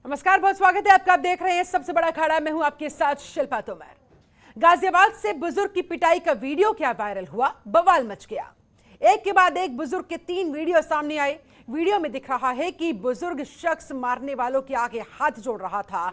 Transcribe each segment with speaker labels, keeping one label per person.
Speaker 1: नमस्कार, बहुत स्वागत है आपका। आप देख रहे हैं सबसे बड़ा अखाड़ा। मैं हूं आपके साथ शिल्पा तोमर। गाजियाबाद से बुजुर्ग की पिटाई का वीडियो क्या वायरल हुआ, बवाल मच गया। एक के बाद एक बुजुर्ग के 3 वीडियो सामने आए। वीडियो में दिख रहा है कि बुजुर्ग शख्स मारने वालों के आगे हाथ जोड़ रहा था,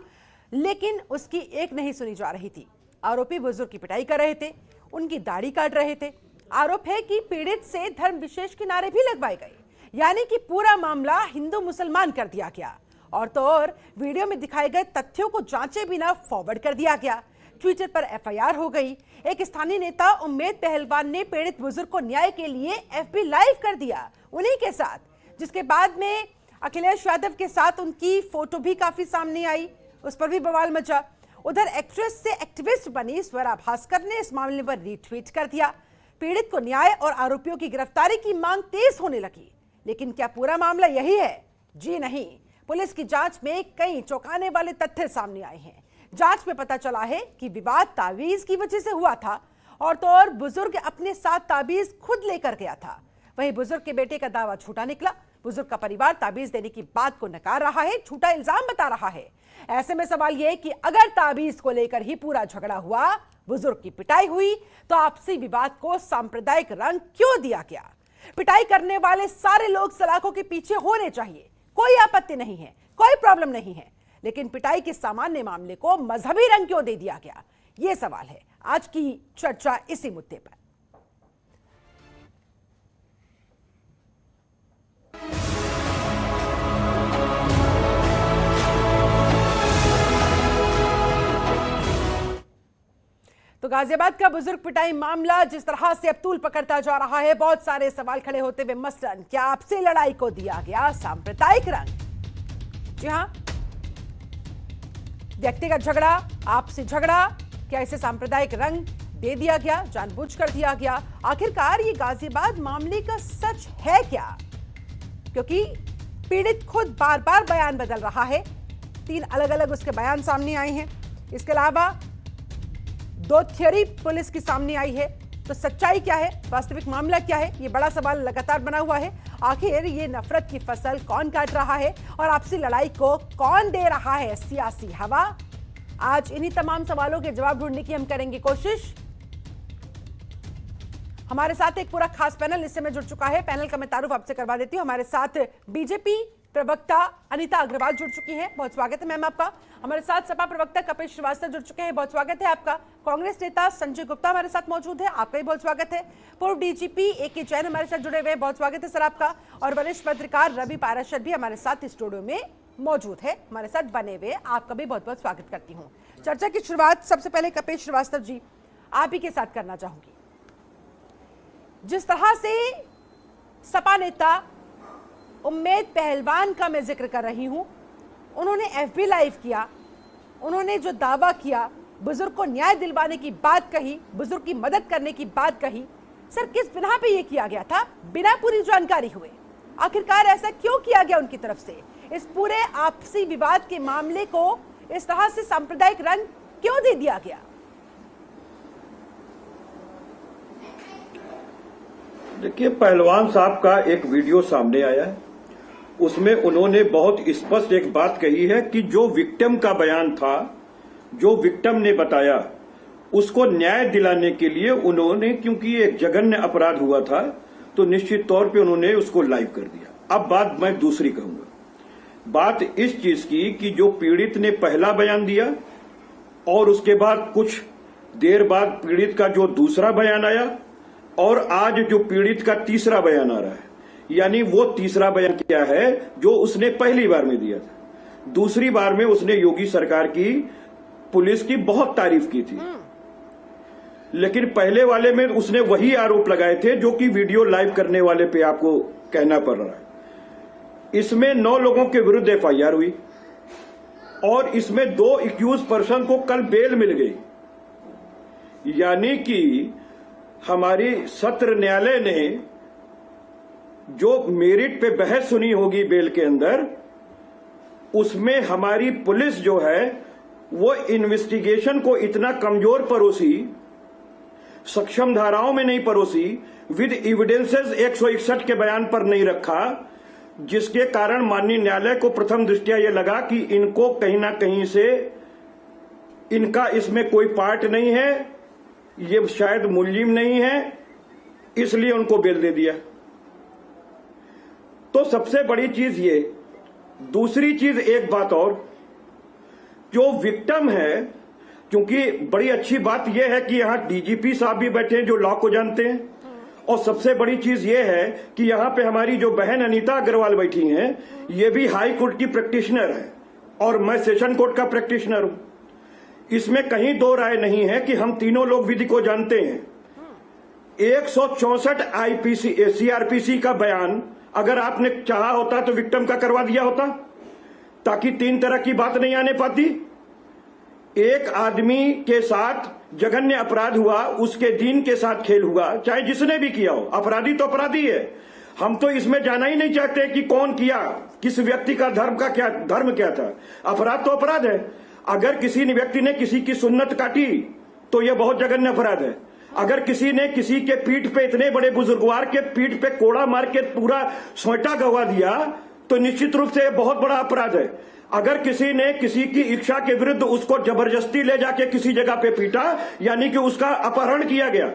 Speaker 1: लेकिन उसकी एक नहीं सुनी जा रही थी। आरोपी बुजुर्ग की पिटाई कर रहे थे, उनकी दाढ़ी काट रहे थे। आरोप है कि पीड़ित से धर्म विशेष के नारे भी लगवाए गए, यानी कि पूरा मामला हिंदू मुसलमान कर दिया गया। और तो और वीडियो में दिखाए गए तथ्यों को जांचे बिना फॉरवर्ड कर दिया गया। ट्विटर पर एफआईआर हो गई। एक स्थानीय नेता उम्मेद पहलवान ने पीड़ित बुजुर्ग को न्याय के लिए एफबी लाइव कर दिया उन्हीं के साथ, जिसके बाद में अखिलेश यादव के साथ उनकी फोटो भी काफी सामने आई, उस पर भी बवाल मचा। उधर एक्ट्रेस से एक्टिविस्ट बनी स्वरा भास्कर ने इस मामले पर रीट्वीट कर दिया। पीड़ित को न्याय और आरोपियों की गिरफ्तारी की मांग तेज होने लगी। लेकिन क्या पूरा मामला यही है? जी नहीं। पुलिस की जांच में कई चौंकाने वाले तथ्य सामने आए हैं। जांच में पता चला है कि विवाद तावीज की वजह से हुआ था, और तो और बुजुर्ग अपने साथ ताबीज खुद लेकर गया था। वहीं बुजुर्ग के बेटे का दावा झूठा निकला। बुजुर्ग का परिवार ताबीज देने की बात को नकार रहा है, झूठा इल्जाम बता रहा है। ऐसे में सवाल यह कि अगर ताबीज को लेकर ही पूरा झगड़ा हुआ, बुजुर्ग की पिटाई हुई, तो आपसी विवाद को सांप्रदायिक रंग क्यों दिया गया? पिटाई करने वाले सारे लोग सलाखों के पीछे होने चाहिए, कोई आपत्ति नहीं है, कोई प्रॉब्लम नहीं है। लेकिन पिटाई के सामान्य मामले को मजहबी रंग क्यों दे दिया गया? यह सवाल है। आज की चर्चा इसी मुद्दे पर। तो गाजियाबाद का बुजुर्ग पिटाई मामला जिस तरह से अब तूल पकड़ता जा रहा है, बहुत सारे सवाल खड़े होते हुए, मसलन क्या आपसी लड़ाई को दिया गया सांप्रदायिक रंग? जी हां, व्यक्तिगत झगड़ा, आपसी झगड़ा, क्या इसे सांप्रदायिक रंग दे दिया गया, जानबूझकर दिया गया? आखिरकार ये गाजियाबाद मामले का सच है क्या? क्योंकि पीड़ित खुद बार बार बयान बदल रहा है। 3 अलग अलग उसके बयान सामने आए हैं। इसके अलावा 2 थ्योरी पुलिस की सामने आई है। तो सच्चाई क्या है, वास्तविक मामला क्या है, ये बड़ा सवाल लगातार बना हुआ है। आखिर ये नफरत की फसल कौन काट रहा है और आपसी लड़ाई को कौन दे रहा है सियासी हवा? आज इन्हीं तमाम सवालों के जवाब ढूंढने की हम करेंगे कोशिश। हमारे साथ एक पूरा खास पैनल इस समय जुड़ चुका है। पैनल का मैं तारुफ आपसे करवा देती हूं। हमारे साथ बीजेपी प्रवक्ता अनीता अग्रवाल जुड़ चुकी हैं, बहुत स्वागत है मैम आपका। हमारे साथ सपा प्रवक्ता कपिल श्रीवास्तव जुड़ चुके हैं, बहुत स्वागत है आपका। कांग्रेस नेता संजय गुप्ता हमारे साथ मौजूद है, आपका भी बहुत स्वागत है। पूर्व डीजीपी ए.के. जैन हमारे साथ जुड़े हुए हैं, बहुत स्वागत है सर आपका। और वरिष्ठ पत्रकार रवि पाराशर भी हमारे साथ स्टूडियो में मौजूद है, हमारे साथ बने हुए, आपका भी बहुत बहुत स्वागत करती हूँ। चर्चा की शुरुआत सबसे पहले कपिल श्रीवास्तव जी आप ही के साथ करना चाहूंगी। जिस तरह से सपा नेता उम्मेद पहलवान का मैं जिक्र कर रही हूं, उन्होंने एफबी लाइव किया, उन्होंने जो दावा किया, बुजुर्ग को न्याय दिलवाने की बात कही, बुजुर्ग की मदद करने की बात कही, सर किस बिना पे ये किया गया था बिना पूरी जानकारी हुए? आखिरकार ऐसा क्यों किया गया उनकी तरफ से? इस पूरे आपसी विवाद के मामले को इस तरह से सांप्रदायिक रंग क्यों दे दिया गया?
Speaker 2: देखिए, पहलवान साहब का एक वीडियो सामने आया है, उसमें उन्होंने बहुत स्पष्ट एक बात कही है कि जो विक्टिम का बयान था, जो विक्टिम ने बताया, उसको न्याय दिलाने के लिए उन्होंने, क्योंकि एक जघन्य अपराध हुआ था, तो निश्चित तौर पे उन्होंने उसको लाइव कर दिया। अब बात मैं दूसरी कहूंगा, बात इस चीज की कि जो पीड़ित ने पहला बयान दिया और उसके बाद कुछ देर बाद पीड़ित का जो दूसरा बयान आया और आज जो पीड़ित का तीसरा बयान आ रहा है, यानी वो तीसरा बयान क्या है जो उसने पहली बार में दिया था। दूसरी बार में उसने योगी सरकार की, पुलिस की बहुत तारीफ की थी, लेकिन पहले वाले में उसने वही आरोप लगाए थे जो कि वीडियो लाइव करने वाले पे आपको कहना पड़ रहा है। इसमें 9 लोगों के विरुद्ध एफआईआर हुई और इसमें 2 एक्यूज पर्सन को कल बेल मिल गई, यानी कि हमारी सत्र न्यायालय ने जो मेरिट पे बहस सुनी होगी बेल के अंदर, उसमें हमारी पुलिस जो है वो इन्वेस्टिगेशन को इतना कमजोर परोसी, सक्षम धाराओं में नहीं परोसी, विद एविडेंसेस 161 के बयान पर नहीं रखा, जिसके कारण माननीय न्यायालय को प्रथम दृष्टया ये लगा कि इनको कहीं ना कहीं से इनका इसमें कोई पार्ट नहीं है, ये शायद मुलजिम नहीं है, इसलिए उनको बेल दे दिया। तो सबसे बड़ी चीज ये। दूसरी चीज, एक बात और, जो विक्टिम है, क्योंकि बड़ी अच्छी बात यह है कि यहां डीजीपी साहब भी बैठे हैं जो लॉ को जानते हैं, और सबसे बड़ी चीज ये है कि यहां पे हमारी जो बहन अनीता अग्रवाल बैठी हैं, ये भी हाई कोर्ट की प्रैक्टिशनर है और मैं सेशन कोर्ट का प्रैक्टिशनर हूं। इसमें कहीं दो राय नहीं है कि हम तीनों लोग विधि को जानते हैं। 164 आईपीसी सीआरपीसी का बयान अगर आपने चाहा होता तो विक्टिम का करवा दिया होता, ताकि 3 तरह की बात नहीं आने पाती। एक आदमी के साथ जघन्य अपराध हुआ, उसके दीन के साथ खेल हुआ, चाहे जिसने भी किया हो, अपराधी तो अपराधी है। हम तो इसमें जाना ही नहीं चाहते कि कौन किया, किस व्यक्ति का धर्म क्या था। अपराध तो अपराध है। अगर किसी व्यक्ति ने किसी की सुन्नत काटी तो यह बहुत जघन्य अपराध है। अगर किसी ने किसी के पीठ पे, इतने बड़े बुजुर्गवार के पीठ पे कोड़ा मार के पूरा सोटा गवा दिया तो निश्चित रूप से बहुत बड़ा अपराध है। अगर किसी ने किसी की इच्छा के विरुद्ध उसको जबरदस्ती ले जाके किसी जगह पे पीटा, यानी कि उसका अपहरण किया गया,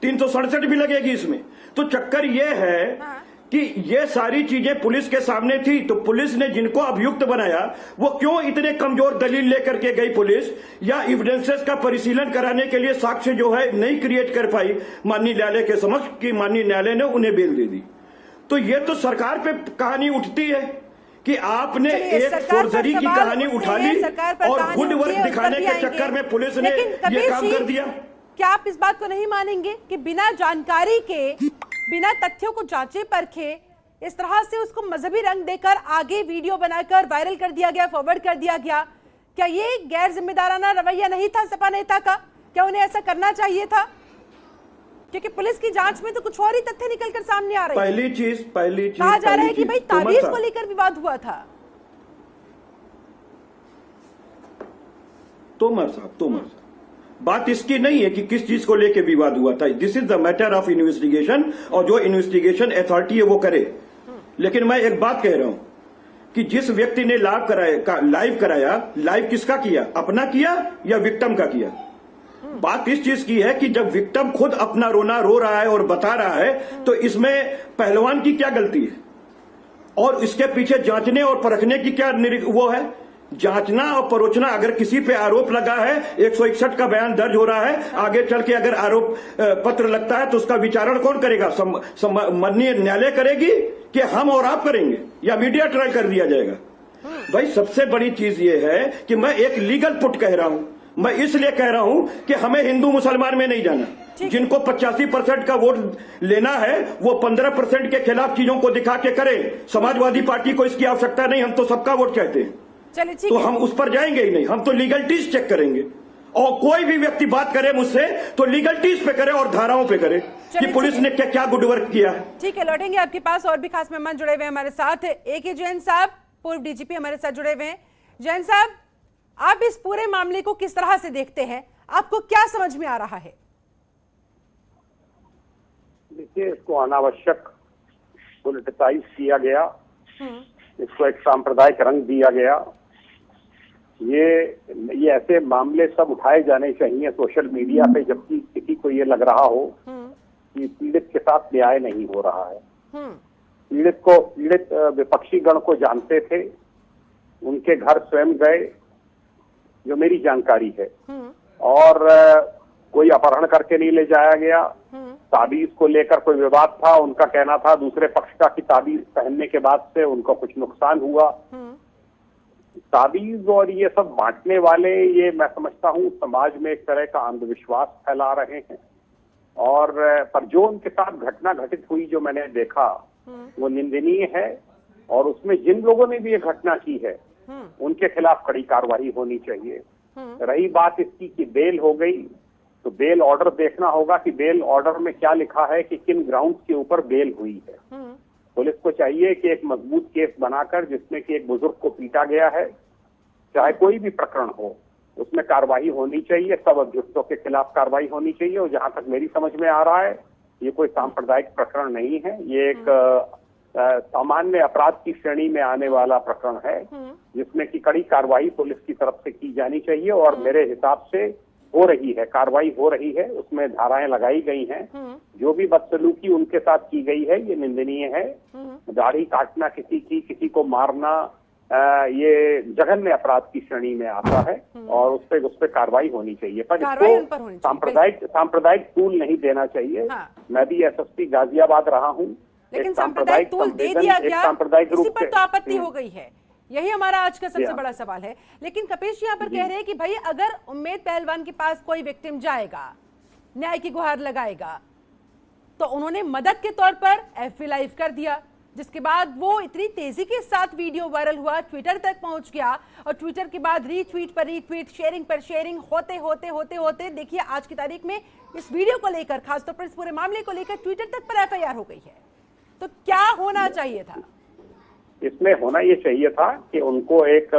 Speaker 2: 367 भी लगेगी इसमें। तो चक्कर यह है कि ये सारी चीजें पुलिस के सामने थी, तो पुलिस ने जिनको अभियुक्त बनाया वो क्यों इतने कमजोर दलील लेकर के गई पुलिस, या एविडेंसेस का परिशीलन कराने के लिए साक्ष्य जो है नहीं क्रिएट कर पाई माननीय न्यायालय के समक्ष, कि माननीय न्यायालय ने उन्हें बेल दे दी। तो ये तो सरकार पे कहानी उठती है कि आपने एक फोर्जरी की कहानी उठा ली और गुड वर्क दिखाने के चक्कर में पुलिस ने ये काम कर दिया।
Speaker 1: क्या आप इस बात को नहीं मानेंगे कि बिना जानकारी के, बिना तथ्यों को जांचे परखे, इस तरह से उसको मजहबी रंग देकर आगे वीडियो बनाकर वायरल कर दिया गया, फॉरवर्ड कर दिया गया? क्या ये गैर जिम्मेदाराना रवैया नहीं था सपा नेता का? क्या उन्हें ऐसा करना चाहिए था? क्योंकि पुलिस की जांच में तो कुछ और ही तथ्य निकलकर सामने आ रहे हैं।
Speaker 2: पहली चीज
Speaker 1: कहा जा रहा है कि भाई ताबीज को लेकर विवाद हुआ था।
Speaker 2: तोमर साहब, बात इसकी नहीं है कि किस चीज को लेकर विवाद हुआ था। This is the matter of investigation, और जो इन्वेस्टिगेशन अथॉरिटी है वो करे। लेकिन मैं एक बात कह रहा हूं कि जिस व्यक्ति ने लाइव कराया, लाइव किसका किया? अपना किया या विक्टिम का किया? बात इस चीज की है कि जब विक्टिम खुद अपना रोना रो रहा है और बता रहा है, तो इसमें पहलवान की क्या गलती है? और इसके पीछे जांचने और परखने की क्या वो है? जांचना और परोचना। अगर किसी पे आरोप लगा है, 161 का बयान दर्ज हो रहा है, आगे चल के अगर आरोप पत्र लगता है तो उसका विचारण कौन करेगा? माननीय न्यायालय करेगी कि हम और आप करेंगे, या मीडिया ट्रायल कर दिया जाएगा? भाई सबसे बड़ी चीज ये है कि मैं एक लीगल पुट कह रहा हूं। मैं इसलिए कह रहा हूं कि हमें हिंदू मुसलमान में नहीं जाना। जिनको 85% का वोट लेना है वो 15% के खिलाफ चीजों को दिखा के करें। समाजवादी पार्टी को इसकी आवश्यकता नहीं, हम तो सबका वोट चाहते हैं। तो हम उस पर जाएंगे ही नहीं, हम तो लीगलिटीज चेक करेंगे। और कोई भी व्यक्ति बात करे मुझसे तो लीगलिटीज पे करे और धाराओं पे करे कि पुलिस ने क्या गुड वर्क किया।
Speaker 1: ठीक है, लौटेंगे आपके पास। और भी खास मेहमान जुड़े हुए हैं हमारे साथ। AK जैन साहब, पूर्व डीजीपी हमारे साथ जुड़े हुए हैं। जैन साहब, आप इस पूरे मामले को किस तरह से देखते हैं? आपको क्या समझ में आ रहा है?
Speaker 3: देखिए, इसको अनावश्यक पॉलिटिसाइज किया गया, इसको एक सांप्रदायिक रंग दिया गया। ये ऐसे मामले सब उठाए जाने चाहिए सोशल मीडिया पे, जबकि किसी को ये लग रहा हो कि पीड़ित के साथ न्याय नहीं हो रहा है। पीड़ित विपक्षी गण को जानते थे, उनके घर स्वयं गए, जो मेरी जानकारी है, और कोई अपहरण करके नहीं ले जाया गया। ताबीज को लेकर कोई विवाद था, उनका कहना था दूसरे पक्ष का कि ताबीज पहनने के बाद से उनको कुछ नुकसान हुआ। ताबीज और ये सब बांटने वाले, ये मैं समझता हूँ समाज में एक तरह का अंधविश्वास फैला रहे हैं। और पर जो उनके साथ घटना घटित हुई, जो मैंने देखा, वो निंदनीय है। और उसमें जिन लोगों ने भी ये घटना की है उनके खिलाफ कड़ी कार्रवाई होनी चाहिए। रही बात इसकी कि बेल हो गई, तो बेल ऑर्डर देखना होगा कि बेल ऑर्डर में क्या लिखा है, कि किन ग्राउंड्स के ऊपर बेल हुई है। पुलिस को चाहिए कि एक मजबूत केस बनाकर, जिसमें कि एक बुजुर्ग को पीटा गया है, चाहे कोई भी प्रकरण हो, उसमें कार्रवाई होनी चाहिए। सब अभियुक्तों के खिलाफ कार्रवाई होनी चाहिए। और जहां तक मेरी समझ में आ रहा है, ये कोई सांप्रदायिक प्रकरण नहीं है, ये एक सामान्य अपराध की श्रेणी में आने वाला प्रकरण है, जिसमें की कड़ी कार्रवाई पुलिस की तरफ से की जानी चाहिए और मेरे हिसाब से हो रही है, कार्रवाई हो रही है, उसमें धाराएं लगाई गई हैं। जो भी बदसलूकी उनके साथ की गई है ये निंदनीय है। दाढ़ी काटना किसी की, किसी को मारना, ये जघन्य अपराध की श्रेणी में आता है और उस पर कार्रवाई होनी चाहिए, पर इसको सांप्रदायिक टूल नहीं देना चाहिए। मैं भी एसएसपी गाजियाबाद रहा हूँ,
Speaker 1: लेकिन सांप्रदायिक टूल दे दिया गया, इसी पर तो आपत्ति हो गई है। यही हमारा आज का सबसे बड़ा सवाल है। लेकिन कपिश जी यहाँ पर कह रहे हैं कि भाई अगर उम्मेद पहलवान के पास कोई विक्टिम जाएगा, न्याय की गुहार लगाएगा, तो उन्होंने मदद के तौर पर एफबी लाइव कर दिया, जिसके बाद वो इतनी तेजी के साथ वीडियो वायरल हुआ, ट्विटर तक पहुंच गया और ट्विटर के बाद रीट्वीट पर रीट्वीट, शेयरिंग पर शेयरिंग होते होते होते होते देखिए आज की तारीख में इस वीडियो को लेकर, खासतौर पर इस पूरे मामले को लेकर ट्विटर तक पर एफआईआर हो गई है। तो क्या होना चाहिए था?
Speaker 3: इसमें होना ये चाहिए था कि उनको एक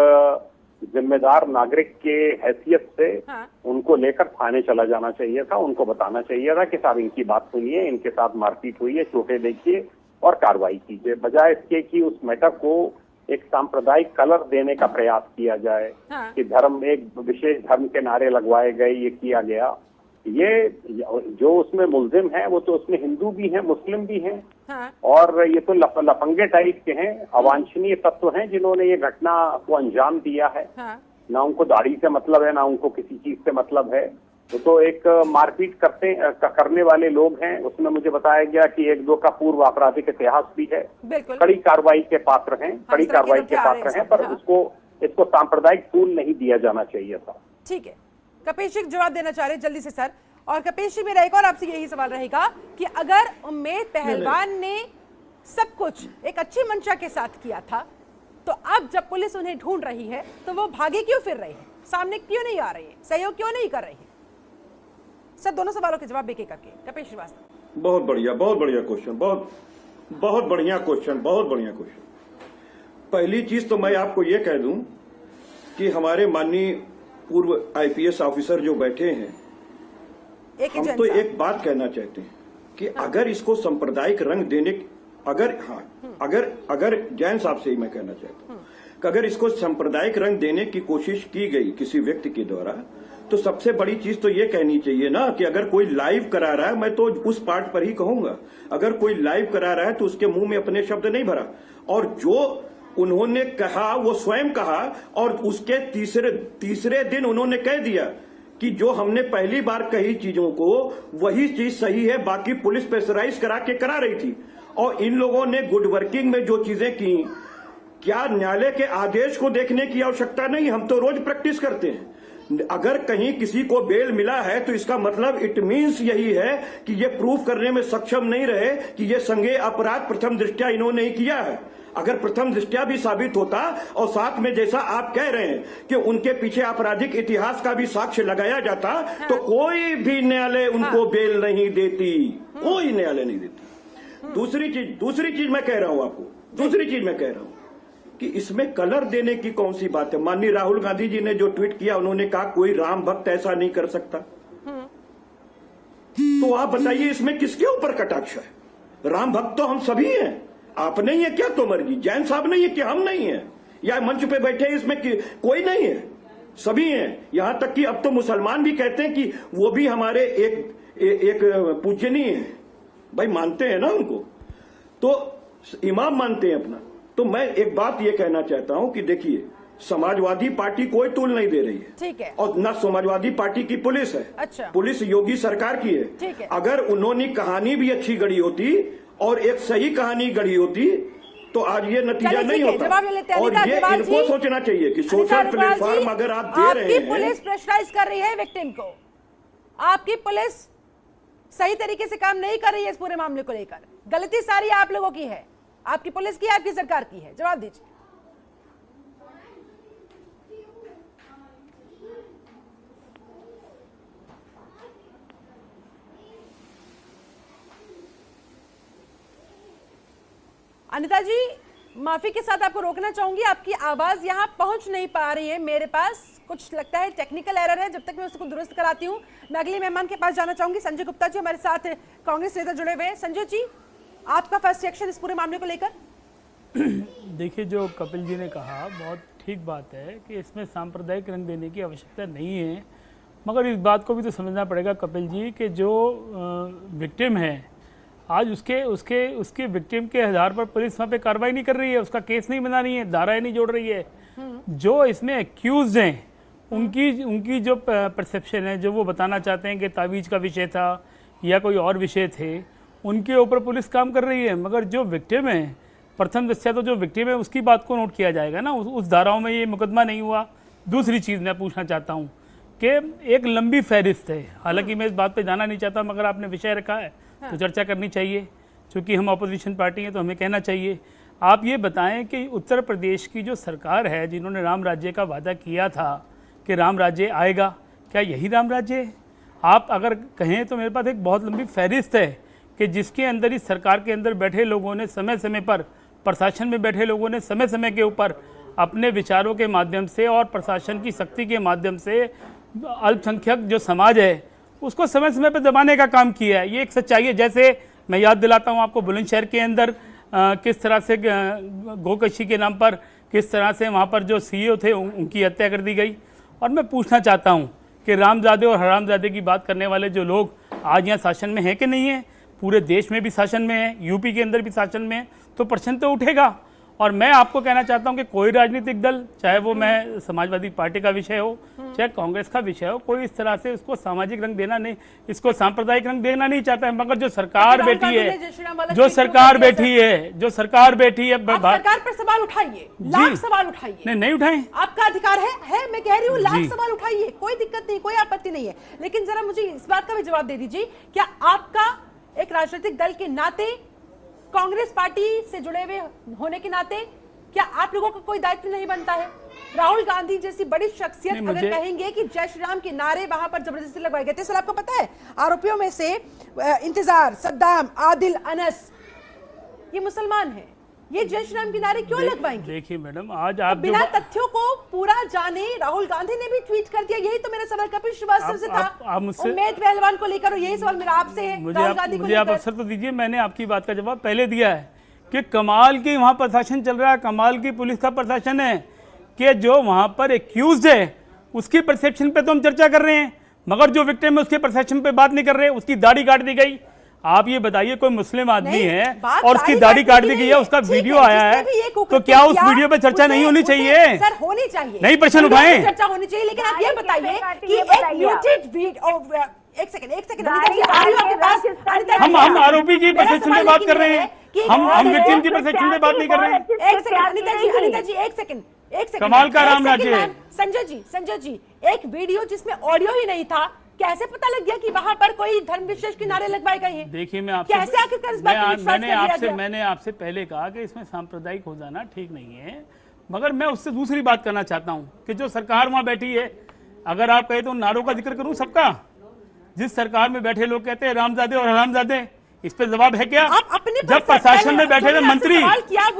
Speaker 3: जिम्मेदार नागरिक के हैसियत से उनको लेकर थाने चला जाना चाहिए था, उनको बताना चाहिए था कि साहब इनकी बात सुनिए, इनके साथ मारपीट हुई है, चोटें देखिए और कार्रवाई कीजिए, बजाय इसके कि उस मैटर को एक सांप्रदायिक कलर देने का प्रयास किया जाए कि धर्म, एक विशेष धर्म के नारे लगवाए गए, ये किया गया। ये जो उसमें मुल्जिम है वो तो उसमें हिंदू भी हैं, मुस्लिम भी हैं और ये तो लफंगे टाइप के हैं, अवांछनीय तत्व हैं जिन्होंने ये घटना को अंजाम दिया है। ना उनको दाढ़ी से मतलब है, ना उनको किसी चीज से मतलब है। तो एक मारपीट करने वाले लोग हैं। उसमें मुझे बताया गया कि एक दो का पूर्व आपराधिक इतिहास भी है। कड़ी कार्रवाई के पात्र हैं, कड़ी कार्रवाई के पात्र हैं, पर इसको सांप्रदायिक टूल नहीं दिया जाना चाहिए था।
Speaker 1: ठीक है, कपिश जी जवाब देना चाह रहे जल्दी से सर। और कपिश जी, मेरा एक और आपसे यही सवाल रहेगा कि अगर उम्मेद पहलवान ने सब कुछ एक अच्छी मंशा के साथ किया था, तो अब जब पुलिस उन्हें ढूंढ रही है तो वो भागे क्यों फिर रही है, सामने क्यों नहीं आ रही है, सहयोग क्यों नहीं कर रही है? सर, दोनों सवालों के जवाब एक-एक करके। कपिश श्रीवास्तव।
Speaker 2: बहुत बढ़िया क्वेश्चन, बहुत बढ़िया क्वेश्चन। पहली चीज तो मैं आपको ये कह दूं कि हमारे माननीय पूर्व आईपीएस ऑफिसर जो बैठे हैं, हम तो एक बात कहना चाहते हैं कि अगर इसको सांप्रदायिक रंग देने, अगर जैन साहब से ही मैं कहना चाहता हूं कि अगर इसको सांप्रदायिक रंग देने की कोशिश की गई किसी व्यक्ति के द्वारा, तो सबसे बड़ी चीज तो ये कहनी चाहिए ना कि अगर कोई लाइव करा रहा है, मैं तो उस पार्ट पर ही कहूंगा, अगर कोई लाइव करा रहा है तो उसके मुंह में अपने शब्द नहीं भरा, और जो उन्होंने कहा वो स्वयं कहा, और उसके तीसरे दिन उन्होंने कह दिया कि जो हमने पहली बार कही चीजों को वही चीज सही है, बाकी पुलिस प्रेशराइज करा रही थी। और इन लोगों ने गुड वर्किंग में जो चीजें की, क्या न्यायालय के आदेश को देखने की आवश्यकता नहीं, हम तो रोज प्रैक्टिस करते हैं। अगर कहीं किसी को बेल मिला है तो इसका मतलब इट मीन्स यही है कि ये प्रूफ करने में सक्षम नहीं रहे कि ये संज्ञेय अपराध प्रथम दृष्टया इन्होंने ही किया है। अगर प्रथम दृष्टया भी साबित होता और साथ में जैसा आप कह रहे हैं कि उनके पीछे आपराधिक इतिहास का भी साक्ष्य लगाया जाता, तो कोई भी न्यायालय उनको बेल नहीं देती, कोई न्यायालय नहीं देती। दूसरी चीज मैं कह रहा हूं आपको, कि इसमें कलर देने की कौन सी बात है। माननीय राहुल गांधी जी ने जो ट्वीट किया, उन्होंने कहा कोई राम भक्त ऐसा नहीं कर सकता। तो आप बताइए इसमें किसके ऊपर कटाक्ष है? राम भक्त तो हम सभी हैं, आप नहीं है क्या तोमर जी, जैन साहब नहीं है कि हम नहीं है, या मंच पे बैठे हैं इसमें कोई नहीं है, सभी हैं। यहां तक कि अब तो मुसलमान भी कहते हैं कि वो भी हमारे एक पूजनीय है, भाई मानते हैं ना उनको, तो इमाम मानते हैं अपना। तो मैं एक बात ये कहना चाहता हूं कि देखिए, समाजवादी पार्टी कोई टूल नहीं दे रही है,
Speaker 1: ठीक है,
Speaker 2: और न समाजवादी पार्टी की पुलिस है।
Speaker 1: अच्छा।
Speaker 2: पुलिस योगी सरकार की है,
Speaker 1: ठीक है।
Speaker 2: अगर उन्होंने कहानी भी अच्छी गढ़ी होती और एक सही कहानी गढ़ी होती तो आज ये नतीजा नहीं होता। और ये इनको सोचना चाहिए कि सोशल प्लेटफॉर्म अगर आप दे रहे हैं,
Speaker 1: पुलिस प्रेशराइज कर रही है विक्टिम को, आपकी पुलिस सही तरीके से काम नहीं कर रही है इस पूरे मामले को लेकर, गलती सारी आप लोगों की है, आपकी पुलिस की, आपकी सरकार की है। जवाब दीजिए। अनिता जी, माफी के साथ आपको रोकना चाहूंगी, आपकी आवाज यहां पहुंच नहीं पा रही है मेरे पास, कुछ लगता है टेक्निकल एरर है। जब तक मैं उसको दुरुस्त कराती हूं, मैं अगले मेहमान के पास जाना चाहूंगी। संजय गुप्ता जी हमारे साथ कांग्रेस नेता जुड़े हुए हैं। संजय जी, आपका फर्स्ट रिएक्शन इस पूरे मामले को लेकर?
Speaker 4: देखिए, जो कपिल जी ने कहा बहुत ठीक बात है कि इसमें सांप्रदायिक रंग देने की आवश्यकता नहीं है, मगर इस बात को भी तो समझना पड़ेगा कपिल जी कि जो विक्टिम है आज उसके विक्टिम के आधार पर पुलिस वहाँ पे कार्रवाई नहीं कर रही है, उसका केस नहीं बना रही है, धाराएं नहीं जोड़ रही है। जो इसमें एक्यूज हैं उनकी जो परसेप्शन है, जो वो बताना चाहते हैं कि तावीज़ का विषय था या कोई और विषय थे, उनके ऊपर पुलिस काम कर रही है। मगर जो विक्टिम है, प्रथम दृष्टया तो जो विक्टिम है उसकी बात को नोट किया जाएगा ना, उस धाराओं में ये मुकदमा नहीं हुआ। दूसरी चीज़ मैं पूछना चाहता हूँ कि एक लंबी फहरिस्त है, हालांकि मैं इस बात पे जाना नहीं चाहता, मगर आपने विषय रखा है तो चर्चा करनी चाहिए, क्योंकि हम अपोजिशन पार्टी हैं तो हमें कहना चाहिए। आप ये बताएं कि उत्तर प्रदेश की जो सरकार है, जिन्होंने राम राज्य का वादा किया था कि राम राज्य आएगा, क्या यही राम राज्य है? आप अगर कहें तो मेरे पास एक बहुत लंबी फहरिस्त है कि जिसके अंदर इस सरकार के अंदर बैठे लोगों ने समय समय पर, प्रशासन में बैठे लोगों ने समय समय के ऊपर अपने विचारों के माध्यम से और प्रशासन की शक्ति के माध्यम से अल्पसंख्यक जो समाज है उसको समय समय पर दबाने का काम किया है। ये एक सच्चाई है। जैसे मैं याद दिलाता हूँ आपको, बुलंदशहर के अंदर किस तरह से गोकशी के नाम पर किस तरह से वहाँ पर जो सीईओ थे उनकी हत्या कर दी गई। और मैं पूछना चाहता हूँ कि रामजादे और हरामजादे की बात करने वाले जो लोग आज यहाँ शासन में हैं कि नहीं है? पूरे देश में भी शासन में है, यूपी के अंदर भी शासन में है, तो प्रश्न तो उठेगा। और मैं आपको कहना चाहता हूं कि कोई राजनीतिक दल, चाहे वो मैं समाजवादी पार्टी का विषय हो, चाहे कांग्रेस का विषय हो, कोई इस तरह से इसको सामाजिक रंग देना नहीं, इसको सांप्रदायिक रंग देना नहीं चाहता है। मगर जो सरकार बैठी है, जो सरकार बैठी है,
Speaker 1: सरकार पर सवाल उठाइए, लाख सवाल उठाइए।
Speaker 4: नहीं उठाए,
Speaker 1: आपका अधिकार है, मैं कह रही हूँ लाख सवाल उठाइए, कोई दिक्कत नहीं, कोई आपत्ति नहीं है। लेकिन जरा मुझे इस बात का भी जवाब दे दीजिए, क्या आपका एक राजनीतिक दल के नाते, कांग्रेस पार्टी से जुड़े हुए होने के नाते, क्या आप लोगों का कोई दायित्व नहीं बनता है? राहुल गांधी जैसी बड़ी शख्सियत अगर कहेंगे कि जय श्री राम के नारे वहां पर जबरदस्ती लगवाए गए थे। सर, आपको पता है आरोपियों में से इंतजार, सद्दाम, आदिल, अनस, ये मुसलमान हैं। ये जय श्री राम के नारे क्यों लगवाएंगे?
Speaker 4: देखिए मैडम, आज आप
Speaker 1: बिना तथ्यों को पूरा जाने राहुल गांधी ने भी ट्वीट कर दिया। यही तो मेरा सवाल कपिल श्रीवास्तव से था, उम्मेद पहलवान को लेकर, यही सवाल मेरा आपसे है।
Speaker 4: मुझे आप अवसर तो दीजिए, मैंने आपकी बात का जवाब पहले दिया है कि कमाल की वहाँ प्रशासन चल रहा है, कमाल की पुलिस का प्रशासन है कि जो वहाँ पर एक्यूज्ड है उसकी परसेप्शन पे तो हम चर्चा कर रहे हैं, मगर जो विक्टिम है उसके परसेप्शन पे बात नहीं कर रहे। उसकी दाढ़ी काट दी गई। आप ये बताइए, कोई मुस्लिम आदमी है और उसकी दाढ़ी काट दी गई है, उसका वीडियो आया है, तो क्या उस वीडियो पे चर्चा नहीं होनी चाहिए?
Speaker 1: सर, होनी चाहिए,
Speaker 4: नहीं प्रश्न उठाएं,
Speaker 1: चर्चा होनी चाहिए। लेकिन आप ये बताइए कि एक म्यूटेड वीडियो, एक सेकंड अनिता जी, आ रही हूं आपके पास।
Speaker 4: हम आरोपी की परसेप्शन पे बात कर रहे हैं, हम विक्टिम की परसेप्शन पे बात नहीं कर रहे हैं।
Speaker 1: एक सेकंड अनिता जी, एक सेकंड
Speaker 4: कमाल का राम राज्य है।
Speaker 1: संजय जी, एक वीडियो जिसमें ऑडियो ही नहीं था, कैसे पता लग गया कि वहां पर कोई धर्म विशेष के नारे लगवाए गए हैं?
Speaker 4: देखिए, मैं आपसे
Speaker 1: कैसे आखिरकार इस बात पर विश्वास कर लिया?
Speaker 4: मैंने आपसे पहले कहा कि इसमें सांप्रदायिक हो जाना ठीक नहीं है, मगर मैं उससे दूसरी बात करना चाहता हूं कि जो सरकार वहां बैठी है, अगर आप कहे तो नारों का जिक्र करूं सबका। जिस सरकार में बैठे लोग कहते हैं रामजादे और हरामजादे, इस पे जवाब है क्या? जब प्रशासन में बैठे हुए मंत्री,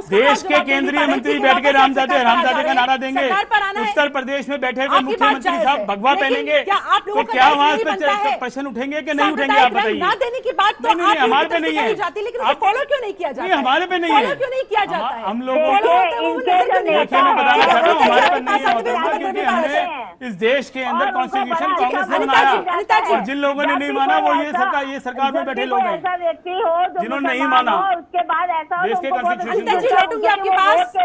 Speaker 4: देश के केंद्रीय मंत्री बैठ के रामजादे हरामजादे का नारा देंगे, उत्तर प्रदेश में बैठे हुए मुख्यमंत्री साहब भगवा पहनेंगे, तो क्या वहां प्रश्न उठेंगे कि नहीं उठेंगे? आप बताइए।
Speaker 1: ना देने की बात तो
Speaker 4: नहीं, हमारे पे नहीं है,
Speaker 1: लेकिन फॉलो क्यों नहीं किया जाता?
Speaker 4: नहीं, हमारे पे नहीं है,
Speaker 1: क्यों नहीं किया जाता है?
Speaker 4: हम लोगों को देखिए, मैं बताना चाहता हूँ, हमारे पे नहीं है, क्योंकि हमने इस देश के अंदर कॉन्स्टिट्यूशन कांग्रेस ने बनाया, और जिन लोगों ने नहीं माना वो ये सरकार में बैठे लोग हैं जिन्होंने नहीं माना।
Speaker 5: उसके बाद ऐसा
Speaker 4: देश के
Speaker 1: अनिता जी लौटूंगी आपके पास,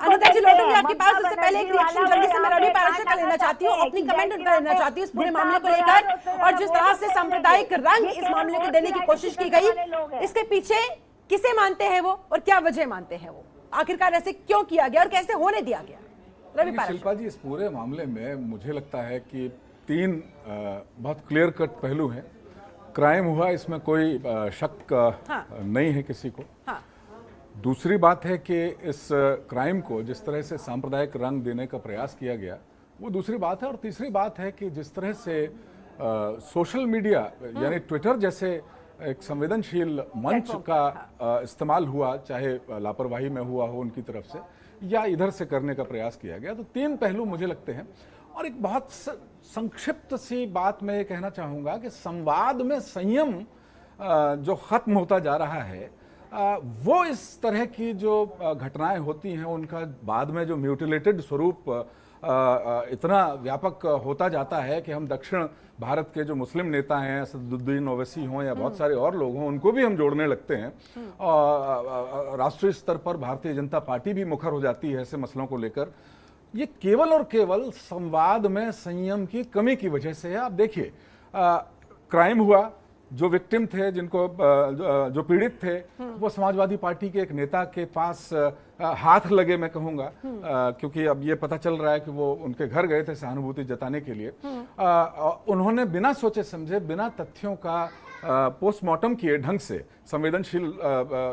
Speaker 1: अनिता जी लौटूंगी आपके पास। उससे पहले एक रिएक्शन जल्दी से मैं रवि पाराशर का लेना चाहती हूँ, अपनी कमेंट उनका लेना चाहती हूँ इस पूरे मामले को लेकर, और जिस तरह से सांप्रदायिक रंग इस मामले को देने की कोशिश की गई, इसके पीछे किसे मानते हैं वो और क्या वजह मानते हैं वो? आखिरकार ऐसे क्यों किया गया और कैसे होने दिया गया? रवि पाराशर।
Speaker 6: शिल्पा जी, इस पूरे मामले में मुझे लगता है कि 3 बहुत क्लियर कट पहलू हैं। क्राइम हुआ, इसमें कोई शक नहीं है किसी को। दूसरी बात है कि इस क्राइम को जिस तरह से सांप्रदायिक रंग देने का प्रयास किया गया, वो दूसरी बात है। और तीसरी बात है कि जिस तरह से सोशल मीडिया यानी ट्विटर जैसे एक संवेदनशील मंच का इस्तेमाल हुआ, चाहे लापरवाही में हुआ हो उनकी तरफ से या इधर से करने का प्रयास किया गया, तो 3 पहलू मुझे लगते हैं। और एक बहुत संक्षिप्त सी बात मैं ये कहना चाहूँगा कि संवाद में संयम जो खत्म होता जा रहा है, वो इस तरह की जो घटनाएं होती हैं उनका बाद में जो म्यूटिलेटेड स्वरूप इतना व्यापक होता जाता है कि हम दक्षिण भारत के जो मुस्लिम नेता हैं, असदुद्दीन ओवैसी हों या बहुत सारे और लोग हों, उनको भी हम जोड़ने लगते हैं। और राष्ट्रीय स्तर पर भारतीय जनता पार्टी भी मुखर हो जाती है ऐसे मसलों को लेकर। ये केवल और केवल संवाद में संयम की कमी की वजह से है। आप देखिए, क्राइम हुआ, जो विक्टिम थे, जिनको जो पीड़ित थे, वो समाजवादी पार्टी के एक नेता के पास हाथ लगे, मैं कहूँगा, क्योंकि अब ये पता चल रहा है कि वो उनके घर गए थे सहानुभूति जताने के लिए। उन्होंने बिना सोचे समझे, बिना तथ्यों का पोस्टमार्टम किए ढंग से संवेदनशील